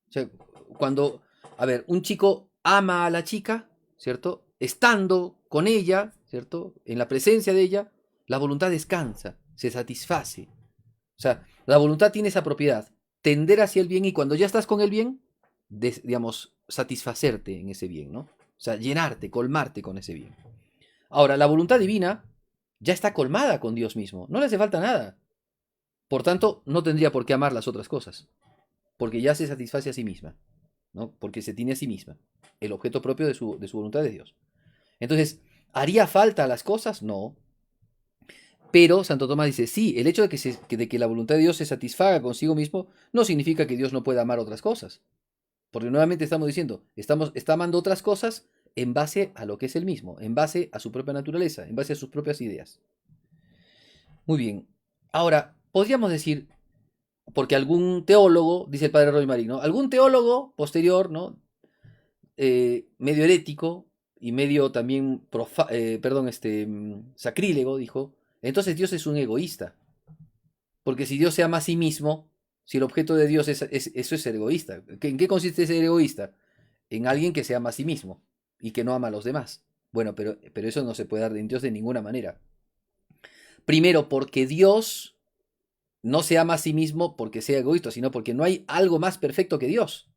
O sea, cuando, a ver, un chico ama a la chica, ¿cierto? Estando con ella, ¿cierto? En la presencia de ella, la voluntad descansa, se satisface. O sea, la voluntad tiene esa propiedad, tender hacia el bien, y cuando ya estás con el bien, digamos, satisfacerte en ese bien, ¿no? O sea, llenarte, colmarte con ese bien. Ahora, la voluntad divina ya está colmada con Dios mismo, no le hace falta nada. Por tanto, no tendría por qué amar las otras cosas, porque ya se satisface a sí misma, ¿no? Porque se tiene a sí misma. el objeto propio de su voluntad de Dios. Entonces, ¿haría falta las cosas? No. Pero Santo Tomás dice, sí, el hecho de que la voluntad de Dios se satisfaga consigo mismo no significa que Dios no pueda amar otras cosas. Porque nuevamente estamos diciendo, está amando otras cosas en base a lo que es él mismo, en base a su propia naturaleza, en base a sus propias ideas. Muy bien. Ahora, podríamos decir, porque algún teólogo, dice el padre Roy Marín, ¿no? Algún teólogo posterior, ¿no? Medio herético y medio también sacrílego, dijo, entonces Dios es un egoísta. Porque si Dios se ama a sí mismo, si el objeto de Dios eso es ser egoísta. ¿En qué consiste ser egoísta? En alguien que se ama a sí mismo y que no ama a los demás. Bueno, pero eso no se puede dar en Dios de ninguna manera. Primero, porque Dios no se ama a sí mismo porque sea egoísta, sino porque no hay algo más perfecto que Dios.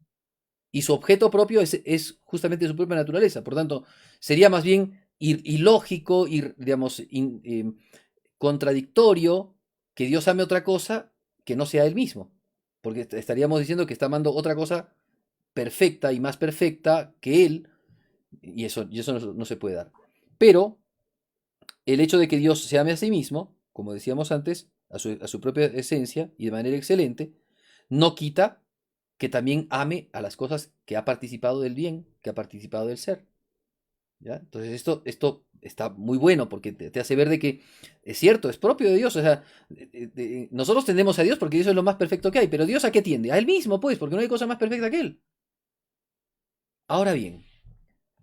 Y su objeto propio es justamente su propia naturaleza. Por tanto, sería más bien ilógico, digamos, contradictorio que Dios ame otra cosa que no sea Él mismo. Porque estaríamos diciendo que está amando otra cosa perfecta y más perfecta que Él, y eso no se puede dar. Pero el hecho de que Dios se ame a sí mismo, como decíamos antes, a su propia esencia y de manera excelente, no quita que también ame a las cosas que ha participado del bien, que ha participado del ser. ¿Ya? Entonces esto está muy bueno porque te hace ver de que es cierto, es propio de Dios. O sea, nosotros tendemos a Dios porque Dios es lo más perfecto que hay, pero Dios ¿a qué tiende? A Él mismo, pues, porque no hay cosa más perfecta que Él. Ahora bien,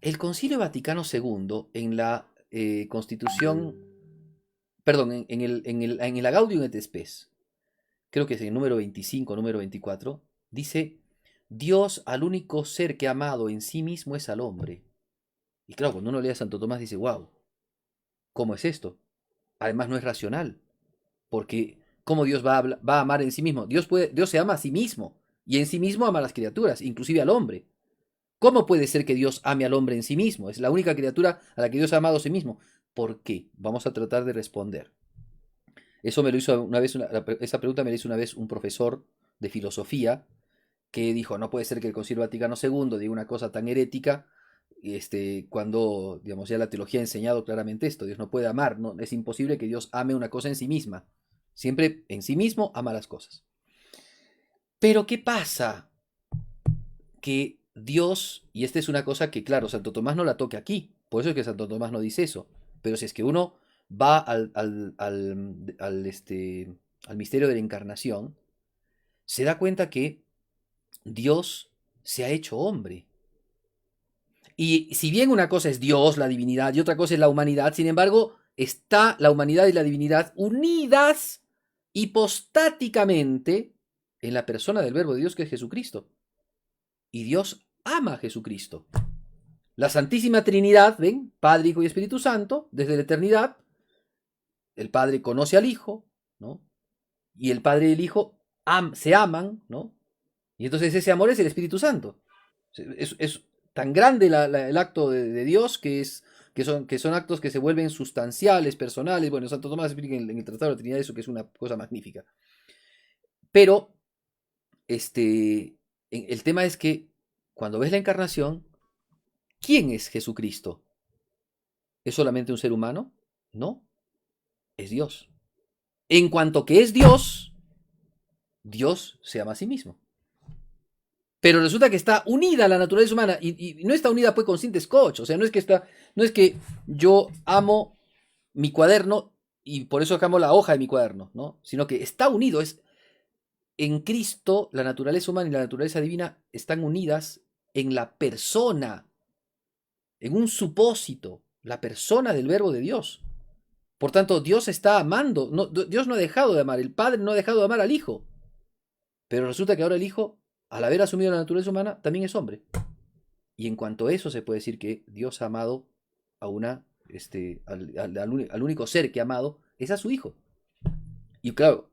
el Concilio Vaticano II en la Constitución, perdón, en el Gaudium et Spes, creo que es el número 25, número 24, dice, Dios al único ser que ha amado en sí mismo es al hombre. Y claro, cuando uno lee a Santo Tomás dice, wow, ¿cómo es esto? Además no es racional, porque ¿cómo Dios va a amar en sí mismo? Dios se ama a sí mismo, y en sí mismo ama a las criaturas, inclusive al hombre. ¿Cómo puede ser que Dios ame al hombre en sí mismo? Es la única criatura a la que Dios ha amado a sí mismo. ¿Por qué? Vamos a tratar de responder. Eso me lo hizo una vez, esa pregunta me la hizo una vez un profesor de filosofía que dijo, no puede ser que el Concilio Vaticano II diga una cosa tan herética, cuando, digamos, ya la teología ha enseñado claramente esto, Dios no puede amar, no, es imposible que Dios ame una cosa en sí misma, siempre en sí mismo ama las cosas. Pero ¿qué pasa? Que Dios, y esta es una cosa que, claro, Santo Tomás no la toca aquí, por eso es que Santo Tomás no dice eso, pero si es que uno va al misterio de la encarnación, se da cuenta que Dios se ha hecho hombre. Y si bien una cosa es Dios, la divinidad, y otra cosa es la humanidad, sin embargo, está la humanidad y la divinidad unidas hipostáticamente en la persona del Verbo de Dios que es Jesucristo. Y Dios ama a Jesucristo. La Santísima Trinidad, ¿ven? Padre, Hijo y Espíritu Santo, desde la eternidad, el Padre conoce al Hijo, ¿no? Y el Padre y el Hijo se aman, ¿no? Y entonces ese amor es el Espíritu Santo. Es tan grande el acto de Dios que son actos que se vuelven sustanciales, personales. Bueno, Santo Tomás explica en el Tratado de la Trinidad eso, que es una cosa magnífica. Pero el tema es que cuando ves la encarnación, ¿quién es Jesucristo? ¿Es solamente un ser humano? No, es Dios. En cuanto que es Dios, Dios se ama a sí mismo. Pero resulta que está unida a la naturaleza humana y no está unida pues con cinta scotch. O sea, no es que yo amo mi cuaderno y por eso amo la hoja de mi cuaderno, ¿no? Sino que está unido. En Cristo, la naturaleza humana y la naturaleza divina están unidas en la persona, en un supósito, la persona del Verbo de Dios. Por tanto, Dios está amando. No, Dios no ha dejado de amar. El Padre no ha dejado de amar al Hijo. Pero resulta que ahora el Hijo, al haber asumido la naturaleza humana, también es hombre. Y en cuanto a eso se puede decir que Dios ha amado a al único ser que ha amado es a su Hijo. Y claro,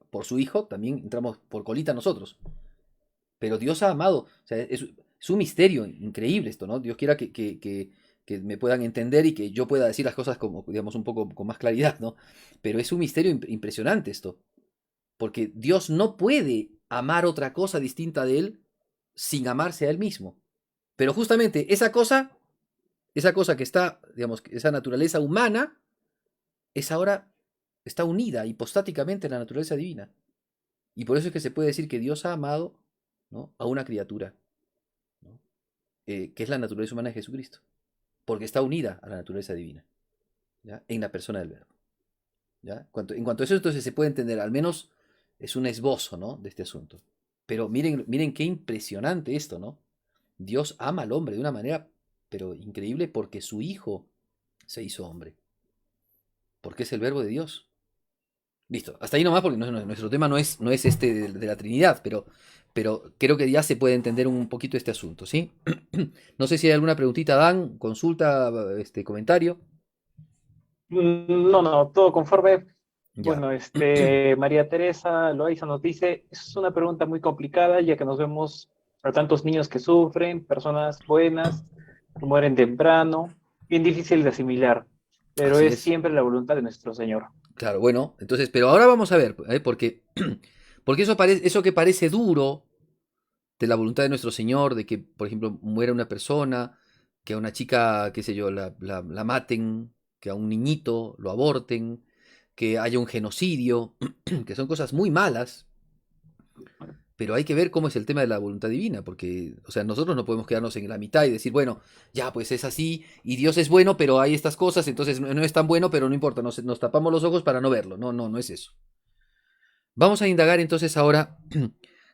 por su Hijo también entramos por colita nosotros. Pero Dios ha amado. O sea, es un misterio increíble esto, ¿no? Dios quiera que me puedan entender y que yo pueda decir las cosas como, digamos, un poco con más claridad, ¿no? Pero es un misterio impresionante esto. Porque Dios no puede amar otra cosa distinta de Él sin amarse a Él mismo. Pero justamente esa cosa que está, digamos, esa naturaleza humana, es ahora, está unida hipostáticamente en la naturaleza divina. Y por eso es que se puede decir que Dios ha amado, ¿no?, a una criatura, ¿no?, que es la naturaleza humana de Jesucristo, porque está unida a la naturaleza divina, ¿ya?, en la persona del Verbo. ¿Ya? En cuanto a eso, entonces se puede entender, al menos es un esbozo, ¿no?, de este asunto. Pero miren qué impresionante esto, ¿no? Dios ama al hombre de una manera, pero increíble, porque su Hijo se hizo hombre, porque es el Verbo de Dios. Listo, hasta ahí nomás, porque nuestro tema no es este de la Trinidad, pero creo que ya se puede entender un poquito este asunto, ¿sí? No sé si hay alguna preguntita, Dan, consulta, comentario. No, no, todo conforme. Ya. Bueno, María Teresa Loaiza nos dice, es una pregunta muy complicada, ya que nos vemos a tantos niños que sufren, personas buenas, que mueren temprano, bien difícil de asimilar, pero Así es es. siempre la voluntad de nuestro Señor. Claro, bueno, entonces, pero ahora vamos a ver, porque, porque eso que parece duro de la voluntad de nuestro Señor, de que, por ejemplo, muera una persona, que a una chica, qué sé yo, la maten, que a un niñito lo aborten, que haya un genocidio, que son cosas muy malas, pero hay que ver cómo es el tema de la voluntad divina, porque, o sea, nosotros no podemos quedarnos en la mitad y decir, bueno, ya, pues es así, y Dios es bueno, pero hay estas cosas, entonces no es tan bueno, pero no importa, nos tapamos los ojos para no verlo. No, no, no es eso. Vamos a indagar entonces ahora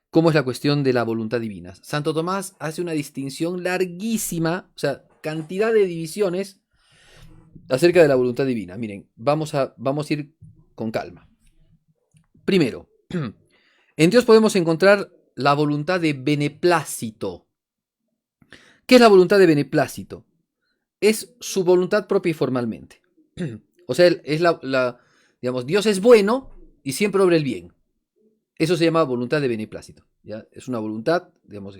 cómo es la cuestión de la voluntad divina. Santo Tomás hace una distinción larguísima, o sea, cantidad de divisiones acerca de la voluntad divina. Miren, vamos a ir con calma. Primero, en Dios podemos encontrar la voluntad de beneplácito. ¿Qué es la voluntad de beneplácito? Es su voluntad propia y formalmente. O sea, es digamos, Dios es bueno y siempre obra el bien. Eso se llama voluntad de beneplácito. ¿Ya? Es una voluntad, digamos,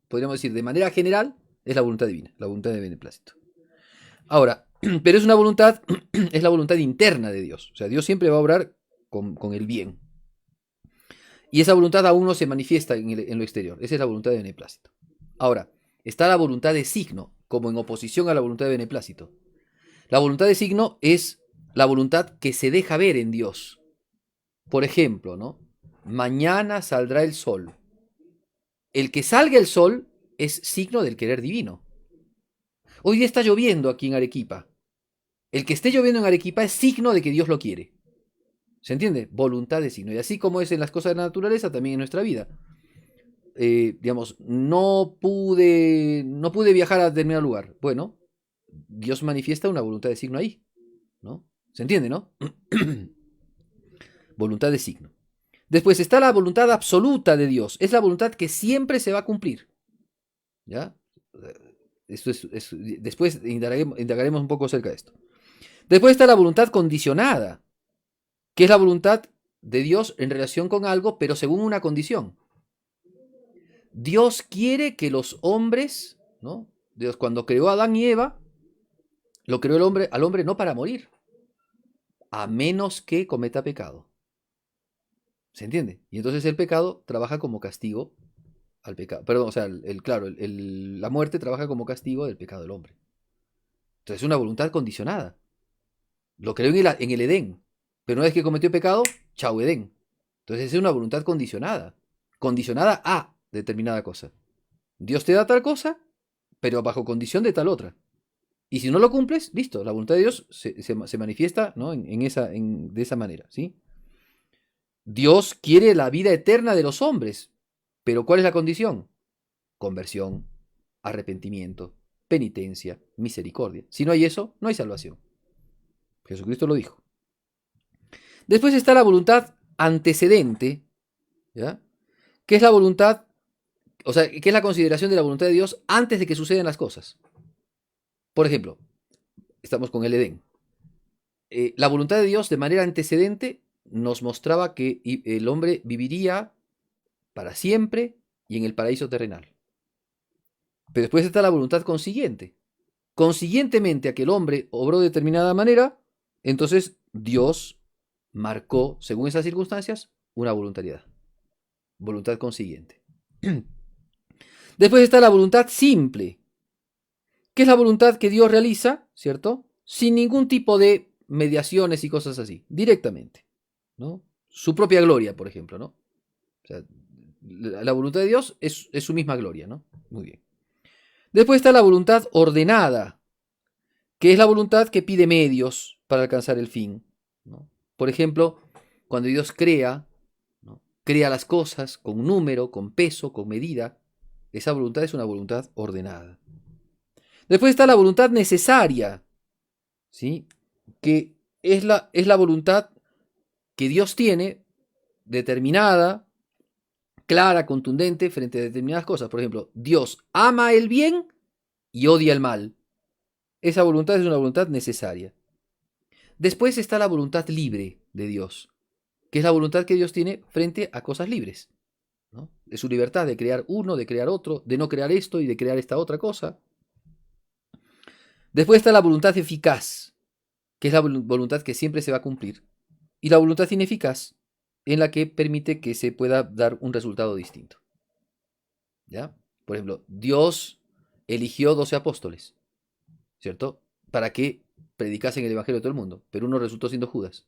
podríamos decir, de manera general, es la voluntad divina, la voluntad de beneplácito. Ahora, pero es una voluntad, es la voluntad interna de Dios. O sea, Dios siempre va a obrar con el bien. Y esa voluntad aún no se manifiesta en lo exterior. Esa es la voluntad de beneplácito. Ahora, está la voluntad de signo, como en oposición a la voluntad de beneplácito. La voluntad de signo es la voluntad que se deja ver en Dios. Por ejemplo, ¿no? Mañana saldrá el sol. El que salga el sol es signo del querer divino. Hoy día está lloviendo aquí en Arequipa. El que esté lloviendo en Arequipa es signo de que Dios lo quiere. ¿Se entiende? Voluntad de signo. Y así como es en las cosas de la naturaleza, también en nuestra vida. Digamos, no pude viajar a determinado lugar. Bueno, Dios manifiesta una voluntad de signo ahí, ¿no? ¿Se entiende, no? Voluntad de signo. Después está la voluntad absoluta de Dios. Es la voluntad que siempre se va a cumplir. ¿Ya? Después indagaremos un poco acerca de esto. Después está la voluntad condicionada, que es la voluntad de Dios en relación con algo, pero según una condición. Dios quiere que los hombres, ¿no? Dios cuando creó a Adán y Eva, lo creó al hombre no para morir, a menos que cometa pecado. ¿Se entiende? Y entonces el pecado trabaja como castigo al pecado. Perdón, o sea, claro, la muerte trabaja como castigo del pecado del hombre. Entonces es una voluntad condicionada. Lo creó en el Edén, pero una vez que cometió pecado, chau Edén. Entonces es una voluntad condicionada. Condicionada a determinada cosa. Dios te da tal cosa, pero bajo condición de tal otra. Y si no lo cumples, listo, la voluntad de Dios se manifiesta, ¿no?, de esa manera, ¿sí? Dios quiere la vida eterna de los hombres, pero ¿cuál es la condición? Conversión, arrepentimiento, penitencia, misericordia. Si no hay eso, no hay salvación. Jesucristo lo dijo. Después está la voluntad antecedente, ¿ya?, que es la voluntad, o sea, que es la consideración de la voluntad de Dios antes de que sucedan las cosas. Por ejemplo, estamos con el Edén. La voluntad de Dios de manera antecedente nos mostraba que el hombre viviría para siempre y en el paraíso terrenal. Pero después está la voluntad consiguiente. Consiguientemente a que el hombre obró de determinada manera, entonces Dios marcó, según esas circunstancias, una voluntariedad. Voluntad consiguiente. Después está la voluntad simple, que es la voluntad que Dios realiza, ¿cierto? Sin ningún tipo de mediaciones y cosas así, directamente, ¿no? Su propia gloria, por ejemplo, ¿no? O sea, la voluntad de Dios es su misma gloria, ¿no? Muy bien. Después está la voluntad ordenada, que es la voluntad que pide medios para alcanzar el fin, ¿no? Por ejemplo, cuando Dios crea, ¿no? Crea las cosas con número, con peso, con medida, esa voluntad es una voluntad ordenada. Después está la voluntad necesaria, ¿sí? Que es la voluntad que Dios tiene determinada, clara, contundente frente a determinadas cosas. Por ejemplo, Dios ama el bien y odia el mal. Esa voluntad es una voluntad necesaria. Después está la voluntad libre de Dios, que es la voluntad que Dios tiene frente a cosas libres, ¿no? De su libertad de crear uno, de crear otro, de no crear esto y de crear esta otra cosa. Después está la voluntad eficaz, que es la voluntad que siempre se va a cumplir. Y la voluntad ineficaz, en la que permite que se pueda dar un resultado distinto. ¿Ya? Por ejemplo, Dios eligió 12 apóstoles, ¿cierto? Para que predicasen el evangelio a todo el mundo, pero uno resultó siendo Judas.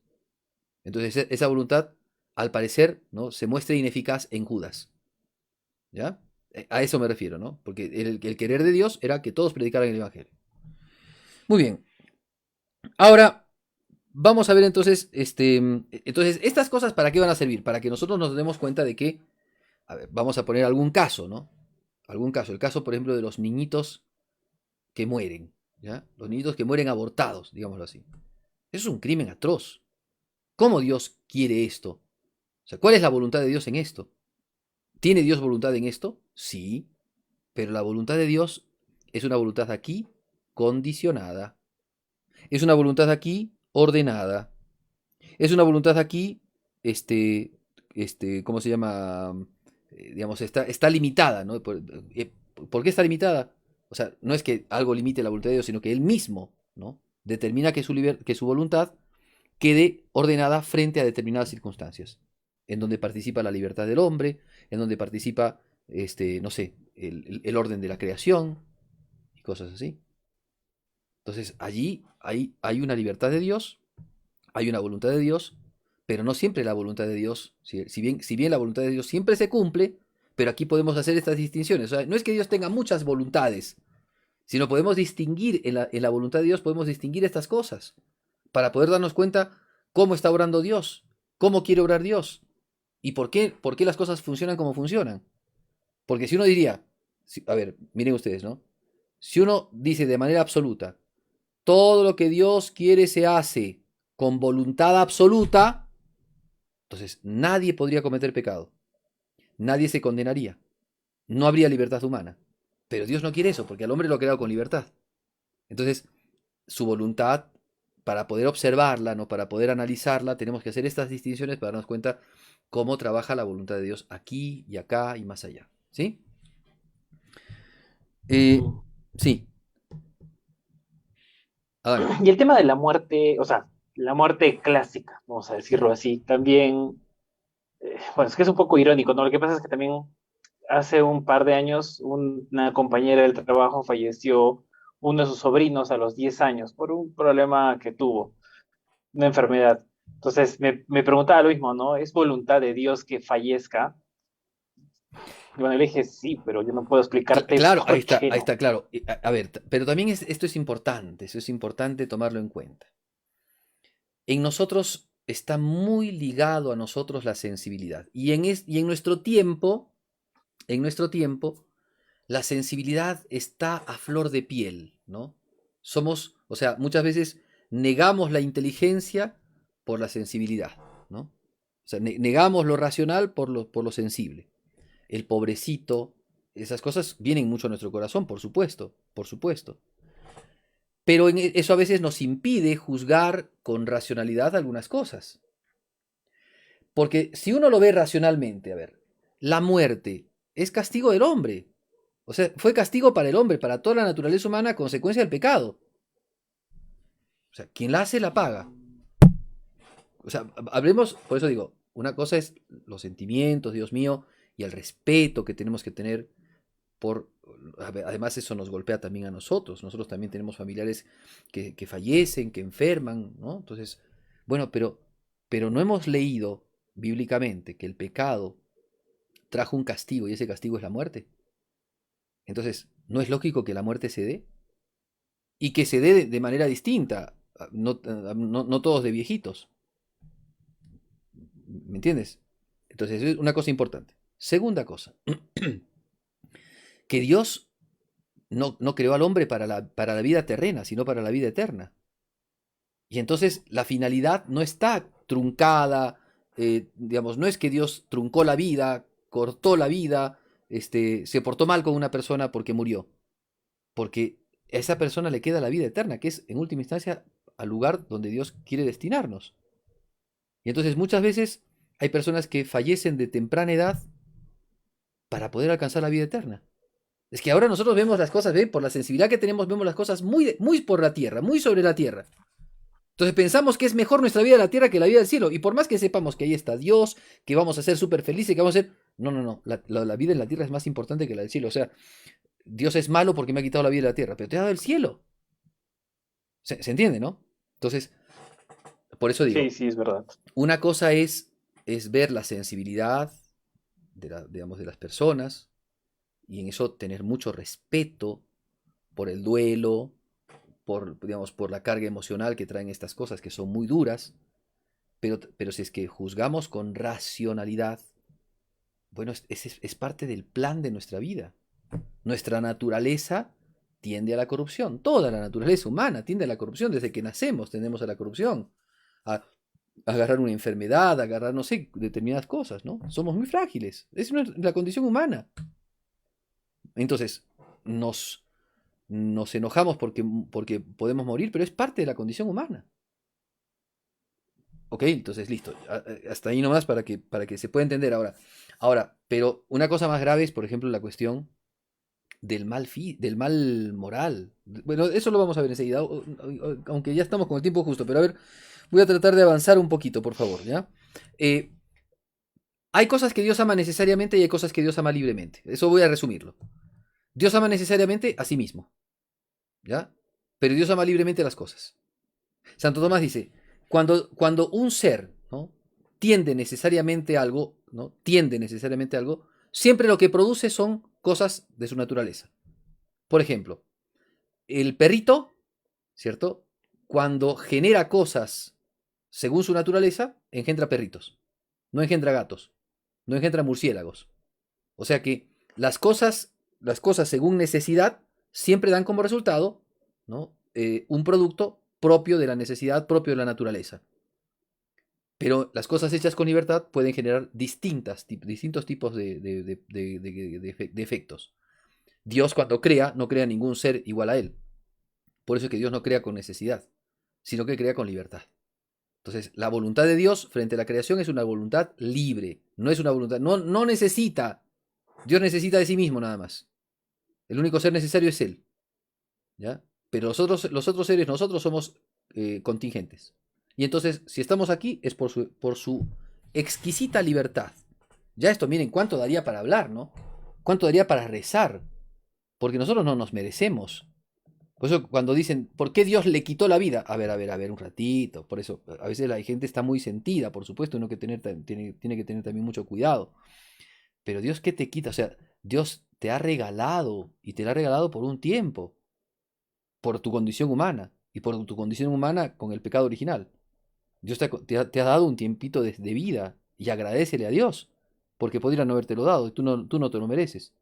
Entonces, esa voluntad, al parecer, ¿no? Se muestra ineficaz en Judas. ¿Ya? A eso me refiero, ¿no? Porque el querer de Dios era que todos predicaran el evangelio. Muy bien. Ahora, vamos a ver entonces, estas cosas, ¿para qué van a servir? Para que nosotros nos demos cuenta de que, a ver, vamos a poner algún caso, ¿no? Algún caso. El caso, por ejemplo, de los niñitos que mueren, ¿ya? Los niñitos que mueren abortados, digámoslo así. Eso es un crimen atroz. ¿Cómo Dios quiere esto? O sea, ¿cuál es la voluntad de Dios en esto? ¿Tiene Dios voluntad en esto? Sí, pero la voluntad de Dios es una voluntad aquí condicionada. Es una voluntad aquí ordenada. Es una voluntad aquí, ¿cómo se llama? Digamos, está limitada, ¿no? ¿Por qué está limitada? O sea, no es que algo limite la voluntad de Dios, sino que Él mismo, ¿no? Determina que su voluntad quede ordenada frente a determinadas circunstancias, en donde participa la libertad del hombre, en donde participa, no sé, el orden de la creación y cosas así. Entonces, allí hay una libertad de Dios, hay una voluntad de Dios, pero no siempre la voluntad de Dios, si bien la voluntad de Dios siempre se cumple, pero aquí podemos hacer estas distinciones. O sea, no es que Dios tenga muchas voluntades, sino podemos distinguir en la voluntad de Dios, podemos distinguir estas cosas para poder darnos cuenta cómo está obrando Dios, cómo quiere obrar Dios y por qué las cosas funcionan como funcionan. Porque si uno diría, a ver, miren ustedes, ¿no? Si uno dice de manera absoluta, todo lo que Dios quiere se hace con voluntad absoluta, entonces nadie podría cometer pecado, nadie se condenaría, no habría libertad humana. Pero Dios no quiere eso, porque al hombre lo ha creado con libertad. Entonces, su voluntad, para poder observarla, ¿no? Para poder analizarla, tenemos que hacer estas distinciones para darnos cuenta cómo trabaja la voluntad de Dios aquí y acá y más allá. ¿Sí? Eh, Mm. sí, Adán. Y el tema de la muerte, o sea, la muerte clásica, vamos a decirlo así, también, bueno, es que es un poco irónico, ¿no? Lo que pasa es que también hace un par de años una compañera del trabajo falleció uno de sus sobrinos a los 10 años por un problema que tuvo, una enfermedad. Entonces me preguntaba lo mismo, ¿no? ¿Es voluntad de Dios que fallezca? Y bueno, le dije, sí, pero yo no puedo explicarte Claro, por qué ahí no. está, claro. A ver, pero también esto es importante, eso es importante tomarlo en cuenta. En nosotros está muy ligado a nosotros la sensibilidad. Y en nuestro tiempo, la sensibilidad está a flor de piel, ¿no? O sea, muchas veces negamos la inteligencia por la sensibilidad, ¿no? O sea, negamos lo racional por lo sensible. El pobrecito, esas cosas vienen mucho a nuestro corazón, por supuesto, por supuesto. Pero eso a veces nos impide juzgar con racionalidad algunas cosas. Porque si uno lo ve racionalmente, a ver, la muerte es castigo del hombre. O sea, fue castigo para el hombre, para toda la naturaleza humana, a consecuencia del pecado. O sea, quien la hace, la paga. O sea, hablemos, por eso digo, una cosa es los sentimientos, Dios mío, y el respeto que tenemos que tener además eso nos golpea también a nosotros. Nosotros también tenemos familiares que fallecen, que enferman, ¿no? Entonces, bueno, pero no hemos leído bíblicamente que el pecado trajo un castigo y ese castigo es la muerte. Entonces, ¿no es lógico que la muerte se dé? Y que se dé de manera distinta, no todos de viejitos. ¿Me entiendes? Entonces, es una cosa importante. Segunda cosa, que Dios no creó al hombre para la vida terrena, sino para la vida eterna. Y entonces la finalidad no está truncada, digamos, no es que Dios truncó la vida, cortó la vida, se portó mal con una persona porque murió. Porque a esa persona le queda la vida eterna, que es en última instancia al lugar donde Dios quiere destinarnos. Y entonces muchas veces hay personas que fallecen de temprana edad para poder alcanzar la vida eterna. Es que ahora nosotros vemos las cosas, ¿ven? Por la sensibilidad que tenemos, vemos las cosas muy por la tierra, muy sobre la tierra. Entonces pensamos que es mejor nuestra vida en la tierra que la vida del cielo. Y por más que sepamos que ahí está Dios, que vamos a ser súper felices, que vamos a ser... No. La vida en la tierra es más importante que la del cielo. O sea, Dios es malo porque me ha quitado la vida de la tierra, pero te ha dado el cielo. ¿Se entiende, no? Entonces, por eso digo, Sí, sí, es verdad. una cosa es ver la sensibilidad digamos, de las personas y en eso tener mucho respeto por el duelo, digamos, por la carga emocional que traen estas cosas que son muy duras, pero si es que juzgamos con racionalidad, bueno, es parte del plan de nuestra vida. Nuestra naturaleza tiende a la corrupción. Toda la naturaleza humana tiende a la corrupción. Desde que nacemos tendemos a la corrupción. A agarrar una enfermedad, a agarrar, no sé, determinadas cosas, ¿no? Somos muy frágiles. Es la condición humana. Entonces, nos enojamos porque podemos morir, pero es parte de la condición humana. Ok, entonces listo. Hasta ahí nomás para que se pueda entender ahora. Ahora, pero una cosa más grave es, por ejemplo, la cuestión del mal moral. Bueno, eso lo vamos a ver enseguida, aunque ya estamos con el tiempo justo, pero a ver, voy a tratar de avanzar un poquito, por favor, ¿ya? Hay cosas que Dios ama necesariamente y hay cosas que Dios ama libremente. Eso voy a resumirlo. Dios ama necesariamente a sí mismo, ¿ya? Pero Dios ama libremente las cosas. Santo Tomás dice, cuando un ser, ¿no? tiende necesariamente a algo, ¿no? Tiende necesariamente a algo, siempre lo que produce son cosas de su naturaleza. Por ejemplo, el perrito, ¿cierto? Cuando genera cosas según su naturaleza, engendra perritos, no engendra gatos, no engendra murciélagos. O sea que las cosas según necesidad siempre dan como resultado, ¿no? Un producto propio de la necesidad, propio de la naturaleza. Pero las cosas hechas con libertad pueden generar distintos tipos de efectos. Dios cuando crea, no crea ningún ser igual a él. Por eso es que Dios no crea con necesidad, sino que crea con libertad. Entonces, la voluntad de Dios frente a la creación es una voluntad libre. No es una voluntad, no necesita. Dios necesita de sí mismo nada más. El único ser necesario es Él. ¿Ya? Pero los otros seres, nosotros somos contingentes. Y entonces, si estamos aquí, es por su exquisita libertad. Ya esto, miren, cuánto daría para hablar, ¿no? Cuánto daría para rezar. Porque nosotros no nos merecemos. Por eso cuando dicen, ¿por qué Dios le quitó la vida? A ver, un ratito. Por eso, a veces la gente está muy sentida, por supuesto, uno tiene que tener también mucho cuidado. Pero Dios, ¿qué te quita? O sea, Dios te ha regalado, y te lo ha regalado por un tiempo, por tu condición humana, y por tu condición humana con el pecado original. Dios te ha dado un tiempito de vida, y agradécele a Dios, porque podría no habértelo dado, y tú no te lo mereces.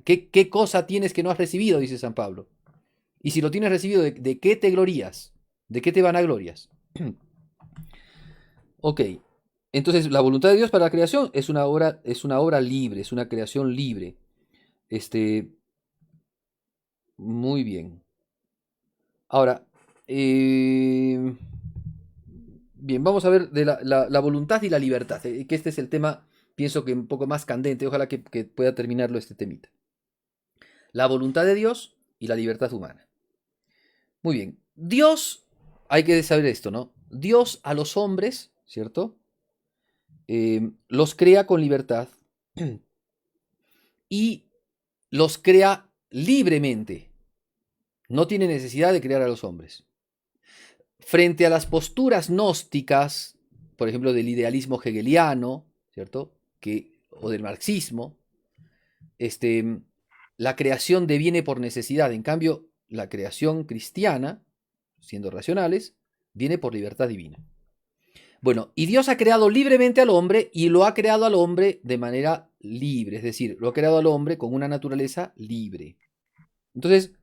¿Qué cosa tienes que no has recibido? Dice San Pablo. Y si lo tienes recibido, ¿de qué te glorías? ¿De qué te vanaglorias? Ok. Entonces, la voluntad de Dios para la creación es una obra libre, es una creación libre. Este, muy bien. Ahora, bien, vamos a ver de la voluntad y la libertad, que este es el tema, pienso que un poco más candente, ojalá que pueda terminarlo este temita. La voluntad de Dios y la libertad humana. Muy bien, Dios, hay que saber esto, ¿no? Dios a los hombres, ¿cierto? Los crea con libertad y los crea libremente. No tiene necesidad de crear a los hombres. Frente a las posturas gnósticas, por ejemplo, del idealismo hegeliano, ¿cierto? O del marxismo, la creación deviene por necesidad. En cambio, la creación cristiana, siendo racionales, viene por libertad divina. Bueno, y Dios ha creado libremente al hombre y lo ha creado al hombre de manera libre, es decir, lo ha creado al hombre con una naturaleza libre. Entonces,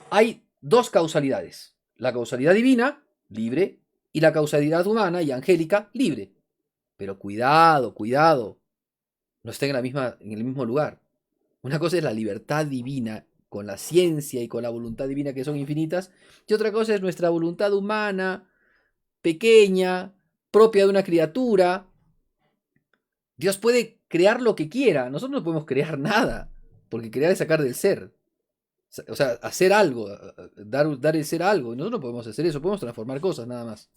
hay dos causalidades. La causalidad divina, libre, y la causalidad humana y angélica, libre. Pero cuidado, cuidado, no estén en el mismo lugar. Una cosa es la libertad divina con la ciencia y con la voluntad divina que son infinitas, y otra cosa es nuestra voluntad humana, pequeña, propia de una criatura. Dios puede crear lo que quiera, nosotros no podemos crear nada, porque crear es sacar del ser. O sea, hacer algo, dar el ser a algo. Nosotros no podemos hacer eso, podemos transformar cosas nada más.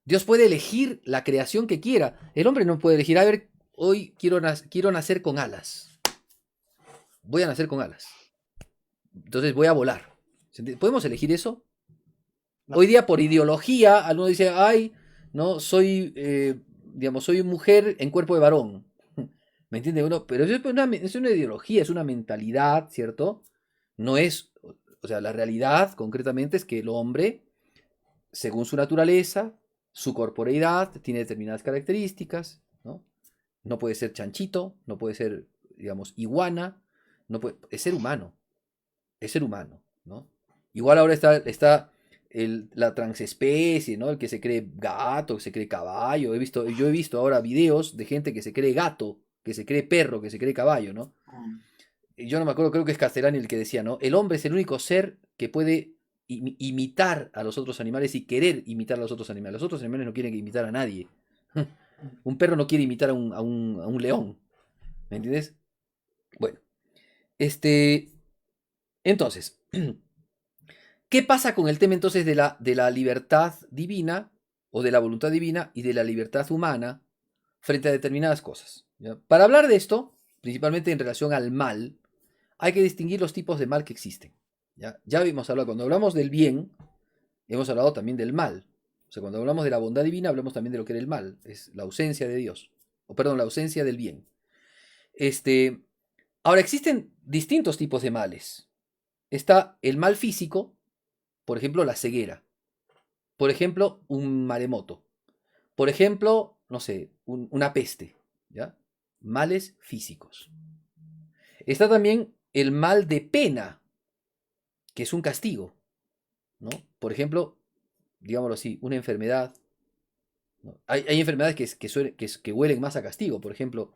Dios puede elegir la creación que quiera. El hombre no puede elegir, a ver, hoy quiero nacer con alas. Voy a nacer con alas. Entonces voy a volar. ¿Podemos elegir eso? No. Hoy día por ideología, alguno dice, ay, no, soy mujer en cuerpo de varón. ¿Me entiende uno? Pero eso es una ideología, es una mentalidad, ¿cierto? No es, o sea, la realidad concretamente es que el hombre, según su naturaleza, su corporeidad, tiene determinadas características, ¿no? No puede ser chanchito, no puede ser, digamos, iguana, no puede, es ser humano, ¿no? Igual ahora está la transespecie, ¿no? El que se cree gato, que se cree caballo. Yo he visto ahora videos de gente que se cree gato, que se cree perro, que se cree caballo, ¿no? Yo no me acuerdo, creo que es Castellani el que decía, ¿no? El hombre es el único ser que puede imitar a los otros animales y querer imitar a los otros animales. Los otros animales no quieren imitar a nadie. Un perro no quiere imitar a un león. ¿Me entiendes? Bueno. Entonces, ¿qué pasa con el tema entonces de la libertad divina o de la voluntad divina y de la libertad humana frente a determinadas cosas? ¿Ya? Para hablar de esto, principalmente en relación al mal, hay que distinguir los tipos de mal que existen. Ya habíamos hablado, cuando hablamos del bien, hemos hablado también del mal. O sea, cuando hablamos de la bondad divina, hablamos también de lo que era el mal, es la ausencia de Dios. La ausencia del bien. Ahora, existen distintos tipos de males. Está el mal físico, por ejemplo, la ceguera. Por ejemplo, un maremoto. Por ejemplo, no sé, una peste. ¿Ya? Males físicos. Está también el mal de pena, que es un castigo, ¿no? Por ejemplo, digámoslo así, una enfermedad. ¿No? Hay enfermedades que huelen más a castigo. Por ejemplo,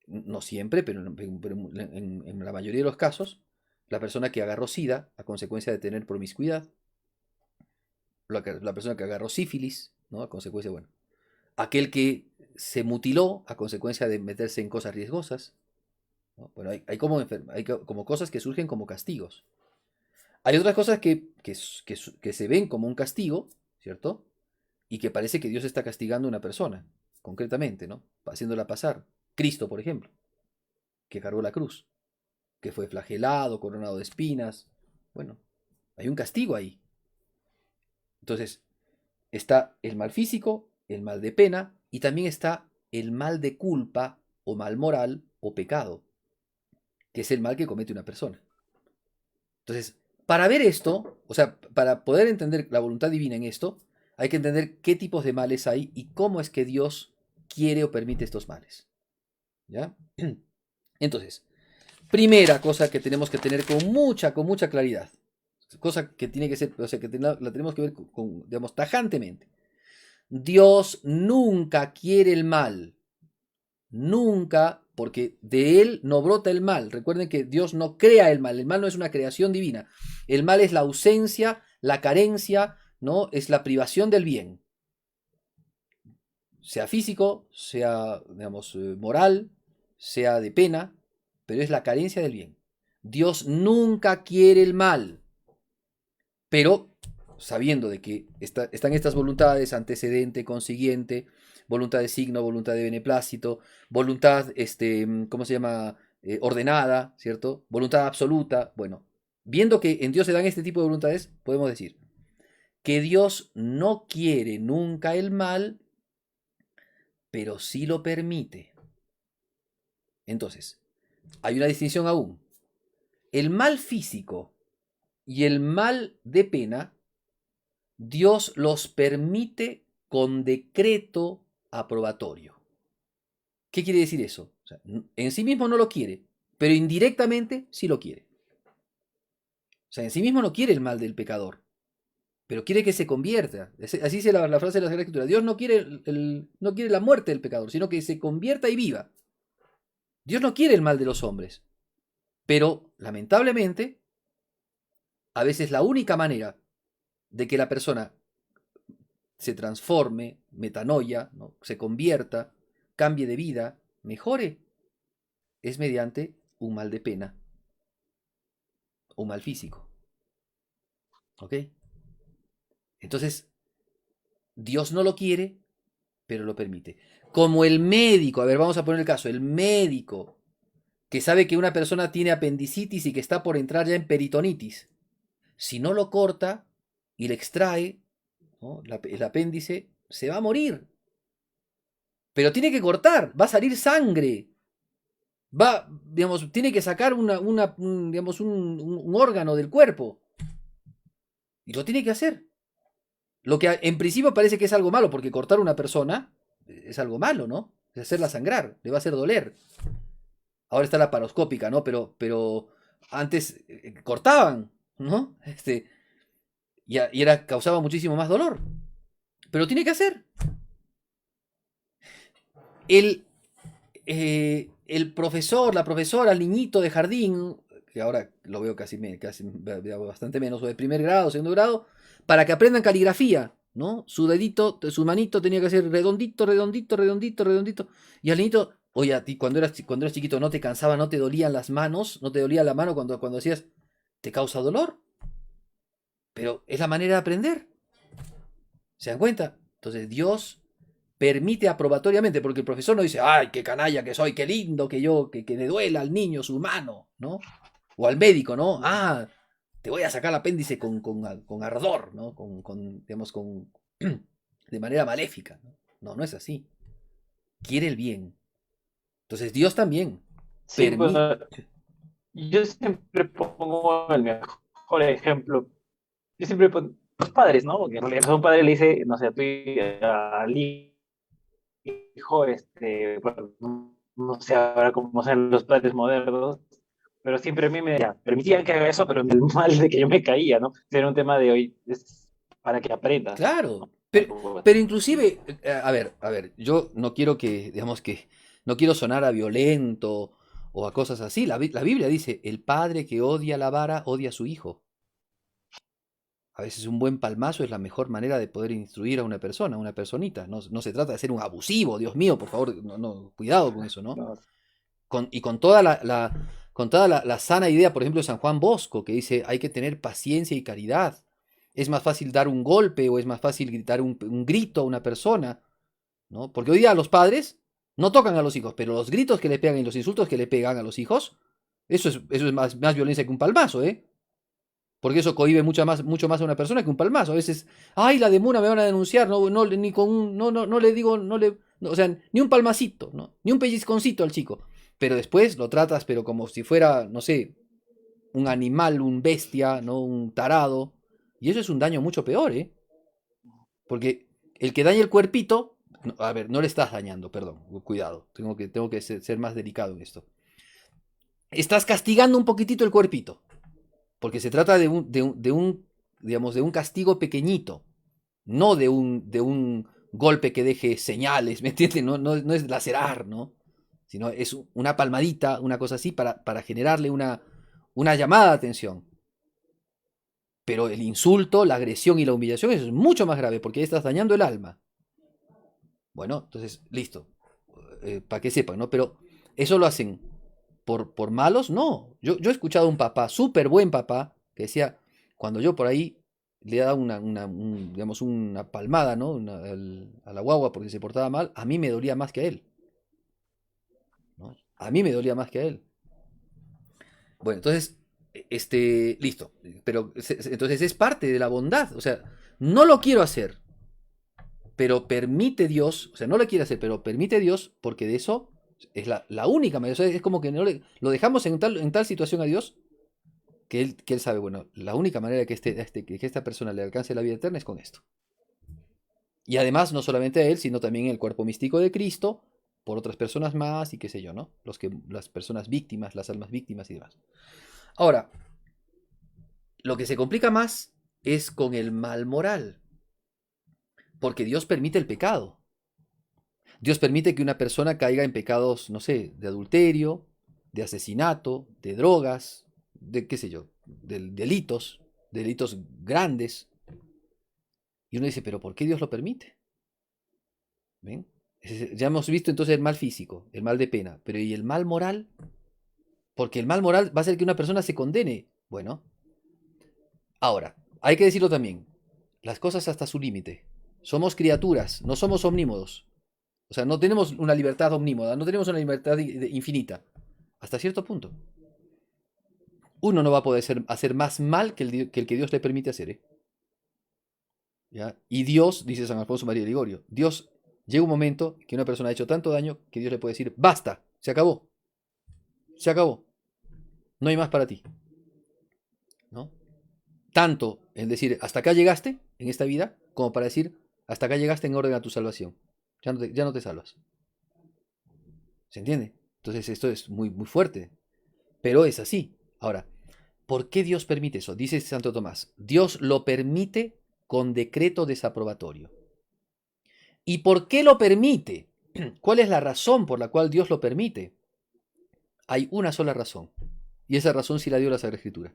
no siempre, pero en la mayoría de los casos, la persona que agarró SIDA a consecuencia de tener promiscuidad, la persona que agarró sífilis, ¿no? A consecuencia, bueno, aquel que se mutiló a consecuencia de meterse en cosas riesgosas, ¿no? Bueno, hay como cosas que surgen como castigos. Hay otras cosas que se ven como un castigo, ¿cierto? Y que parece que Dios está castigando a una persona, concretamente, ¿no? Haciéndola pasar. Cristo, por ejemplo, que cargó la cruz, que fue flagelado, coronado de espinas. Bueno, hay un castigo ahí. Entonces, está el mal físico, el mal de pena, y también está el mal de culpa, o mal moral, o pecado, que es el mal que comete una persona. Entonces, para ver esto, o sea, para poder entender la voluntad divina en esto, hay que entender qué tipos de males hay y cómo es que Dios quiere o permite estos males. ¿Ya? Entonces, primera cosa que tenemos que tener con mucha claridad, cosa que tiene que ser, o sea, que la tenemos que ver digamos, tajantemente. Dios nunca quiere el mal. Nunca, porque de él no brota el mal. Recuerden que Dios no crea el mal no es una creación divina. El mal es la ausencia, la carencia, ¿no? Es la privación del bien. Sea físico, sea, digamos, moral, sea de pena, pero es la carencia del bien. Dios nunca quiere el mal, pero sabiendo de que están estas voluntades, antecedente, consiguiente, voluntad de signo, voluntad de beneplácito, voluntad, ¿cómo se llama? ordenada, ¿cierto? Voluntad absoluta. Bueno, viendo que en Dios se dan este tipo de voluntades, podemos decir que Dios no quiere nunca el mal, pero sí lo permite. Entonces, hay una distinción aún. El mal físico y el mal de pena, Dios los permite con decreto aprobatorio. ¿Qué quiere decir eso? O sea, en sí mismo no lo quiere, pero indirectamente sí lo quiere. O sea, en sí mismo no quiere el mal del pecador, pero quiere que se convierta. Así dice la frase de la Sagrada Escritura. Dios no quiere, no quiere la muerte del pecador, sino que se convierta y viva. Dios no quiere el mal de los hombres, pero lamentablemente, a veces la única manera de que la persona se transforme, metanoia, ¿no? Se convierta, cambie de vida, mejore, es mediante un mal de pena, un mal físico. ¿Ok? Entonces, Dios no lo quiere, pero lo permite. Como el médico, a ver, vamos a poner el caso, el médico que sabe que una persona tiene apendicitis y que está por entrar ya en peritonitis, si no lo corta y le extrae, ¿no? El apéndice, se va a morir. Pero tiene que cortar, va a salir sangre. Va, digamos, tiene que sacar digamos, un órgano del cuerpo. Y lo tiene que hacer. Lo que en principio parece que es algo malo, porque cortar a una persona es algo malo, ¿no? Es hacerla sangrar, le va a hacer doler. Ahora está la paroscópica, ¿no? Pero antes cortaban, ¿no? Y era, causaba muchísimo más dolor. Pero tiene que hacer. El profesor, la profesora, el niñito de jardín, que ahora lo veo casi bastante menos, o de primer grado, segundo grado, para que aprendan caligrafía, ¿no? Su dedito, su manito tenía que ser redondito, redondito, redondito, redondito. Y al niñito, oye, a ti cuando eras chiquito no te cansaba, no te dolían las manos, no te dolía la mano cuando hacías, ¿te causa dolor? Pero es la manera de aprender. ¿Se dan cuenta? Entonces Dios permite aprobatoriamente, porque el profesor no dice, ay, qué canalla que soy, qué lindo que yo, que le duela al niño su mano, ¿no? O al médico, ¿no? Ah, te voy a sacar el apéndice con ardor, ¿no? Digamos, de manera maléfica. No, no es así. Quiere el bien. Entonces Dios también Sí, permite. pues yo siempre pongo el mejor ejemplo. Yo siempre pongo los padres, ¿no? Porque en realidad son padres le dice, no sé, a tu al hijo, bueno, no sé ahora cómo sean los padres modernos, pero siempre a mí me decía, permitían que haga eso, pero el mal de que yo me caía, ¿no? Era un tema de hoy, es para que aprendas. Claro, Algo pero así. inclusive, a ver, yo no quiero digamos no quiero sonar a violento o a cosas así. La Biblia dice, el padre que odia la vara odia a su hijo. A veces un buen palmazo es la mejor manera de poder instruir a una persona, a una personita. No, no se trata de ser un abusivo, Dios mío, por favor, no, cuidado con eso, ¿no? No, Y con toda la sana idea, por ejemplo, de San Juan Bosco, que dice, hay que tener paciencia y caridad. Es más fácil dar un golpe o es más fácil gritar un grito a una persona, ¿no? Porque hoy día los padres no tocan a los hijos, pero los gritos que le pegan y los insultos que le pegan a los hijos, eso es más violencia que un palmazo, ¿eh? Porque eso cohíbe mucho más a una persona que un palmazo. A veces, ay, la demora me van a denunciar, ni con no le digo, o sea, ni un palmacito, ¿no? Ni un pellizconcito al chico. Pero después lo tratas, pero como si fuera, no sé, un animal, un bestia, ¿no? Un tarado. Y eso es un daño mucho peor, ¿eh? Porque el que daña el cuerpito, a ver, no le estás dañando, perdón, cuidado, tengo que ser más delicado en esto. Estás castigando un poquitito el cuerpito, porque se trata digamos, de un castigo pequeñito, no de un golpe que deje señales, ¿me entiendes? No es lacerar, ¿no? Sino es una palmadita, una cosa así, para generarle una llamada de atención. Pero el insulto, la agresión y la humillación, eso es mucho más grave, porque ahí estás dañando el alma. Bueno, entonces, listo. Para que sepan, ¿no? Pero eso lo hacen por malos, no. Yo he escuchado a un papá, súper buen papá, que decía, cuando yo por ahí le daba digamos, una palmada, ¿no? A la guagua porque se portaba mal, a mí me dolía más que a él, ¿no? A mí me dolía más que a él. Bueno, entonces, listo. Pero entonces es parte de la bondad. O sea, no lo quiero hacer, pero permite Dios, o sea, no lo quiere hacer, pero permite Dios, porque de eso es la única manera. O sea, es como que lo dejamos en tal situación a Dios que él sabe, bueno, la única manera de que esta persona le alcance la vida eterna es con esto. Y además, no solamente a él, sino también el cuerpo místico de Cristo, por otras personas más y qué sé yo, ¿no? Las personas víctimas, las almas víctimas y demás. Ahora, lo que se complica más es con el mal moral, porque Dios permite el pecado. Dios permite que una persona caiga en pecados, no sé, de adulterio, de asesinato, de drogas, de qué sé yo, de delitos grandes. Y uno dice, pero ¿por qué Dios lo permite? ¿Ven? Ya hemos visto entonces el mal físico, el mal de pena, pero ¿y el mal moral? Porque el mal moral va a hacer que una persona se condene. Bueno, ahora, hay que decirlo también, las cosas hasta su límite. Somos criaturas, no somos omnímodos. O sea, no tenemos una libertad omnímoda, no tenemos una libertad infinita. Hasta cierto punto. Uno no va a poder hacer más mal que el que Dios le permite hacer. ¿Ya? Y Dios, dice San Alfonso María de Ligorio, Dios llega un momento que una persona ha hecho tanto daño que Dios le puede decir, basta, se acabó, se acabó, no hay más para ti. ¿No? Tanto en decir, hasta acá llegaste en esta vida, como para decir, hasta acá llegaste en orden a tu salvación. Ya no te salvas. ¿Se entiende? Entonces esto es muy, muy fuerte. Pero es así. Ahora, ¿por qué Dios permite eso? Dice Santo Tomás, Dios lo permite con decreto desaprobatorio. ¿Y por qué lo permite? ¿Cuál es la razón por la cual Dios lo permite? Hay una sola razón. Y esa razón sí la dio la Sagrada Escritura.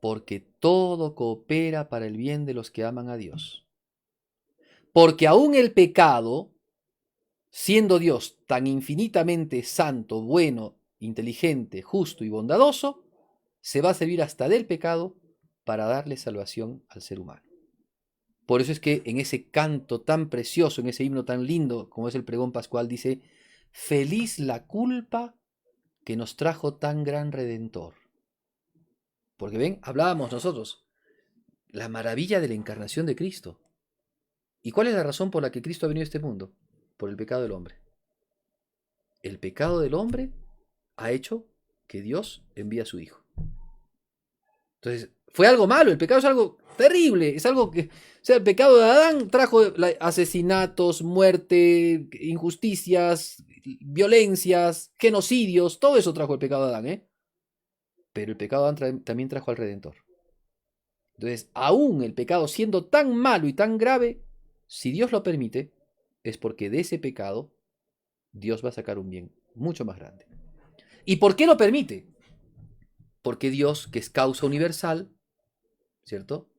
Porque todo coopera para el bien de los que aman a Dios. Porque aún el pecado, siendo Dios tan infinitamente santo, bueno, inteligente, justo y bondadoso, se va a servir hasta del pecado para darle salvación al ser humano. Por eso es que en ese canto tan precioso, en ese himno tan lindo como es el pregón pascual, dice, feliz la culpa que nos trajo tan gran redentor. Porque ven, hablábamos nosotros, la maravilla de la encarnación de Cristo. ¿Y cuál es la razón por la que Cristo ha venido a este mundo? Por el pecado del hombre. El pecado del hombre ha hecho que Dios envíe a su Hijo. Entonces, fue algo malo, el pecado es algo terrible, es algo que, o sea, el pecado de Adán trajo asesinatos, muerte, injusticias, violencias, genocidios, todo eso trajo el pecado de Adán, ¿eh? Pero el pecado de Adán también trajo al Redentor. Entonces, aún el pecado siendo tan malo y tan grave, si Dios lo permite, es porque de ese pecado Dios va a sacar un bien mucho más grande. ¿Y por qué lo permite? Porque Dios, que es causa universal, ¿cierto?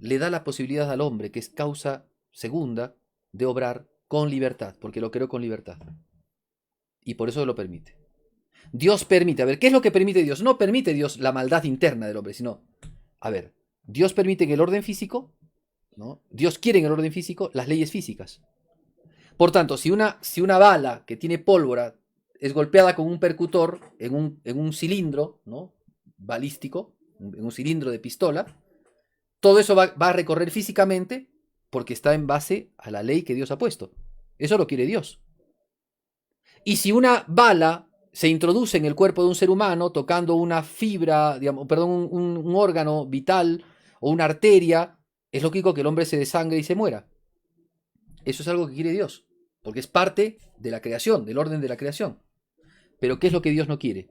Le da la posibilidad al hombre, que es causa segunda, de obrar con libertad, porque lo creó con libertad. Y por eso lo permite. Dios permite, a ver, ¿qué es lo que permite Dios? No permite Dios la maldad interna del hombre, sino, a ver, Dios permite en el orden físico, ¿no? Dios quiere en el orden físico las leyes físicas. Por tanto, si una bala que tiene pólvora es golpeada con un percutor en un cilindro, ¿no? Balístico, en un cilindro de pistola, todo eso va a recorrer físicamente porque está en base a la ley que Dios ha puesto. Eso lo quiere Dios. Y si una bala se introduce en el cuerpo de un ser humano tocando una fibra, digamos, perdón, un órgano vital o una arteria, es lógico que el hombre se desangre y se muera. Eso es algo que quiere Dios, porque es parte de la creación, del orden de la creación. Pero ¿qué es lo que Dios no quiere?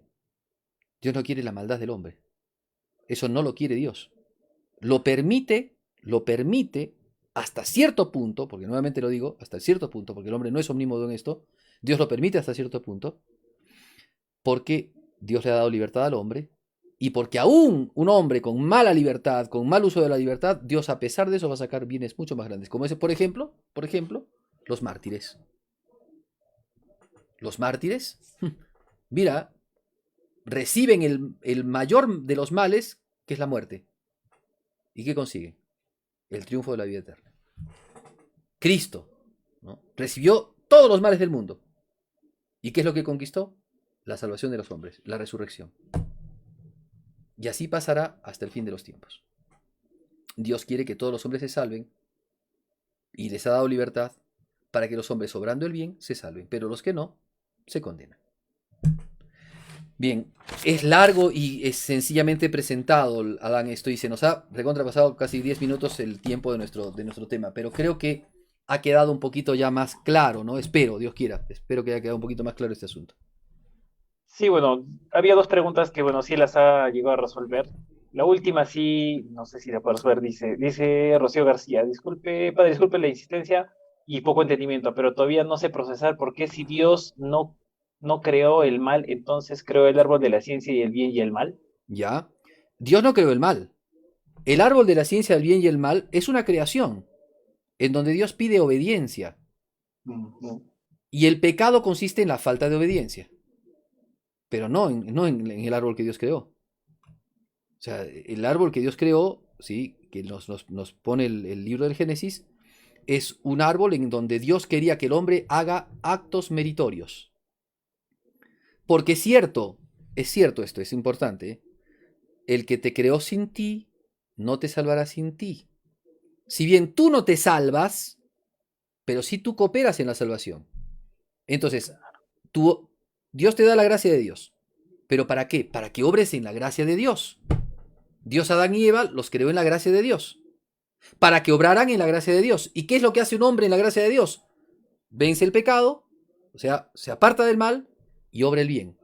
Dios no quiere la maldad del hombre. Eso no lo quiere Dios. Lo permite hasta cierto punto, porque nuevamente lo digo, hasta cierto punto, porque el hombre no es omnímodo en esto, Dios lo permite hasta cierto punto, porque Dios le ha dado libertad al hombre, y porque aún un hombre con mala libertad, con mal uso de la libertad, Dios a pesar de eso va a sacar bienes mucho más grandes, como ese, por ejemplo, los mártires. Los mártires, mira, reciben el mayor de los males, que es la muerte. ¿Y qué consiguen? El triunfo de la vida eterna. Cristo, ¿no? Recibió todos los males del mundo. ¿Y qué es lo que conquistó? La salvación de los hombres, la resurrección. Y así pasará hasta el fin de los tiempos. Dios quiere que todos los hombres se salven y les ha dado libertad para que los hombres, obrando el bien, se salven, pero los que no, se condenan. Bien, es largo y es sencillamente presentado, Adán, esto, y se nos ha recontrapasado casi 10 minutos el tiempo de nuestro tema, pero creo que ha quedado un poquito ya más claro, ¿no? Espero, Dios quiera, espero que haya quedado un poquito más claro este asunto. Sí, bueno, había dos preguntas que, bueno, sí las ha llegado a resolver. La última sí, no sé si la puedo resolver, dice Rocío García, disculpe, padre, disculpe la insistencia y poco entendimiento, pero todavía no sé procesar por qué si Dios no creó el mal, entonces creó el árbol de la ciencia y el bien y el mal. ¿Ya? Dios no creó el mal. El árbol de la ciencia del bien y el mal es una creación en donde Dios pide obediencia Ujú. y el pecado consiste en la falta de obediencia, pero no en el árbol que Dios creó. O sea, el árbol que Dios creó, ¿sí? Que nos pone el libro del Génesis, es un árbol en donde Dios quería que el hombre haga actos meritorios. Porque es cierto esto, es importante, ¿eh? El que te creó sin ti, no te salvará sin ti. Si bien tú no te salvas, pero sí tú cooperas en la salvación. Entonces, tú, Dios te da la gracia de Dios. ¿Pero para qué? Para que obres en la gracia de Dios. Dios a Adán y Eva los creó en la gracia de Dios. Para que obraran en la gracia de Dios. ¿Y qué es lo que hace un hombre en la gracia de Dios? Vence el pecado, o sea, se aparta del mal y obra el bien.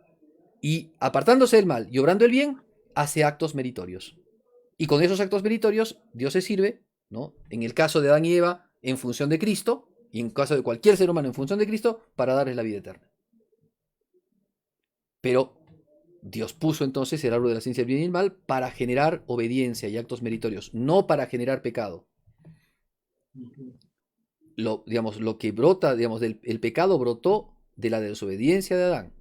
Y apartándose del mal y obrando el bien, hace actos meritorios. Y con esos actos meritorios, Dios se sirve, ¿no? En el caso de Adán y Eva, en función de Cristo, y en el caso de cualquier ser humano en función de Cristo, para darles la vida eterna. Pero Dios puso entonces el árbol de la ciencia del bien y el mal para generar obediencia y actos meritorios, no para generar pecado. Lo que brota, el pecado brotó de la desobediencia de Adán,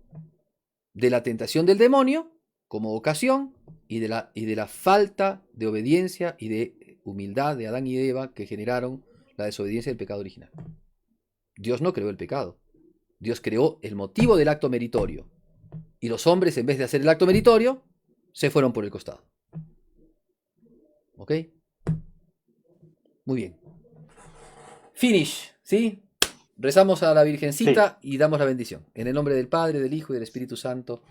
de la tentación del demonio como ocasión y de la falta de obediencia y de humildad de Adán y de Eva que generaron la desobediencia del pecado original. Dios no creó el pecado. Dios creó el motivo del acto meritorio. Y los hombres, en vez de hacer el acto meritorio, se fueron por el costado. ¿Ok? Muy bien. Finish, ¿sí? Rezamos a la Virgencita Sí. y damos la bendición. En el nombre del Padre, del Hijo y del Espíritu Santo.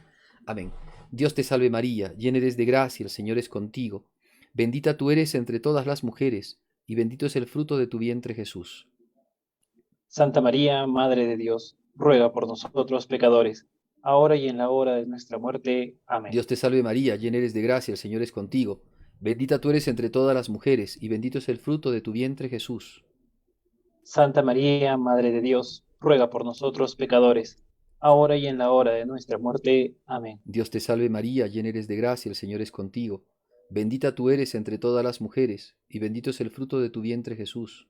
Amén. Dios te salve María, llena eres de gracia, el Señor es contigo. Bendita tú eres entre todas las mujeres, y bendito es el fruto de tu vientre Jesús. Santa María, Madre de Dios, ruega por nosotros pecadores, ahora y en la hora de nuestra muerte. Amén. Dios te salve María, llena eres de gracia, el Señor es contigo. Bendita tú eres entre todas las mujeres, y bendito es el fruto de tu vientre Jesús. Santa María, Madre de Dios, ruega por nosotros pecadores, ahora y en la hora de nuestra muerte. Amén. Dios te salve María, llena eres de gracia, el Señor es contigo. Bendita tú eres entre todas las mujeres, y bendito es el fruto de tu vientre Jesús.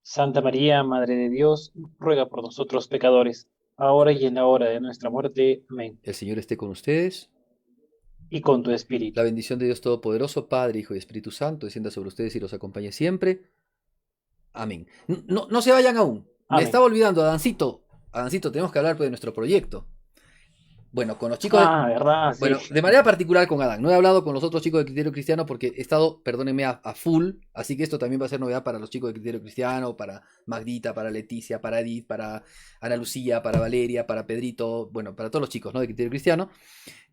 Santa María, Madre de Dios, ruega por nosotros pecadores, ahora y en la hora de nuestra muerte. Amén. El Señor esté con ustedes. Y con tu La espíritu. bendición de Dios Todopoderoso, Padre, Hijo y Espíritu Santo, descienda sobre ustedes y los acompañe siempre. Amén. No se vayan aún. Me Amén. estaba olvidando, Adancito. Adancito, tenemos que hablar pues, de nuestro proyecto. Bueno, con los chicos de, Ah, ¿verdad? Sí. bueno, de manera particular con Adán. No he hablado con los otros chicos de Criterio Cristiano porque he estado, perdónenme, a full. Así que esto también va a ser novedad para los chicos de Criterio Cristiano, para Magdita, para Leticia, para Edith, para Ana Lucía, para Valeria, para Pedrito. Bueno, para todos los chicos, ¿no? De Criterio Cristiano.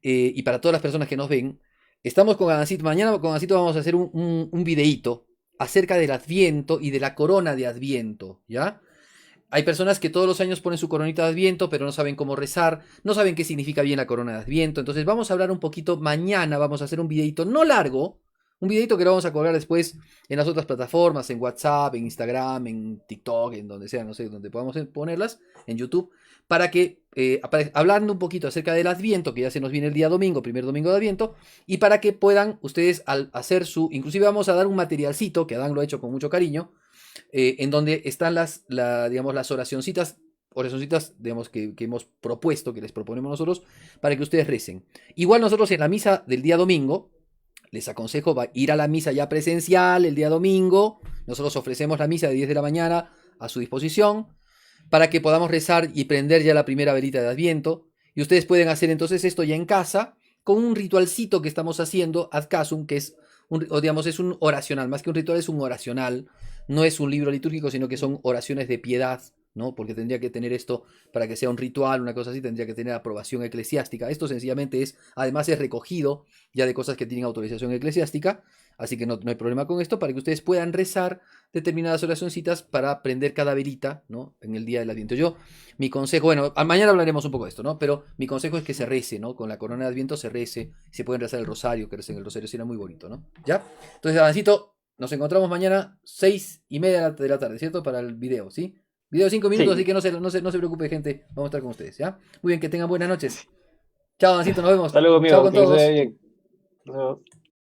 Y para todas las personas que nos ven. Estamos con Adancito. Mañana con Adancito vamos a hacer un videíto acerca del Adviento y de la corona de Adviento, ¿ya? Hay personas que todos los años ponen su coronita de Adviento, pero no saben cómo rezar, no saben qué significa bien la corona de Adviento. Entonces vamos a hablar un poquito, mañana vamos a hacer un videito no largo, un videito que lo vamos a colgar después en las otras plataformas, en WhatsApp, en Instagram, en TikTok, en donde sea, no sé, donde podamos ponerlas, en YouTube, para que, hablando un poquito acerca del Adviento, que ya se nos viene el día domingo, primer domingo de Adviento, y para que puedan ustedes al hacer inclusive vamos a dar un materialcito, que Adán lo ha hecho con mucho cariño, en donde están digamos, las oracioncitas, digamos, que hemos propuesto, que les proponemos nosotros, para que ustedes recen. Igual nosotros en la misa del día domingo, les aconsejo ir a la misa ya presencial el día domingo. Nosotros ofrecemos la misa de 10 de la mañana a su disposición, para que podamos rezar y prender ya la primera velita de Adviento. Y ustedes pueden hacer entonces esto ya en casa, con un ritualcito que estamos haciendo, ad casum, que es digamos, es un oracional, más que un ritual es un oracional, no es un libro litúrgico, sino que son oraciones de piedad, ¿no? Porque tendría que tener esto, para que sea un ritual, una cosa así, tendría que tener aprobación eclesiástica. Esto sencillamente es, además es recogido ya de cosas que tienen autorización eclesiástica, así que no hay problema con esto, para que ustedes puedan rezar determinadas oracioncitas para prender cada velita, ¿no? En el día del Adviento. Mi consejo, bueno, mañana hablaremos un poco de esto, ¿no? Pero mi consejo es que se rece, ¿no? Con la corona de Adviento se rece, se pueden rezar el rosario, que recen el rosario, será muy bonito, ¿no? ¿Ya? Entonces, Adancito, nos encontramos mañana 6:30 de la tarde, ¿cierto? Para el video, ¿sí? Video de 5 minutos, así Sí, que no se preocupe, gente. Vamos a estar con ustedes, ¿ya? Muy bien, que tengan buenas noches. Chao, Adancito, nos vemos. hasta luego, Chao amigo, con que les vaya todos. bien. Nos vemos.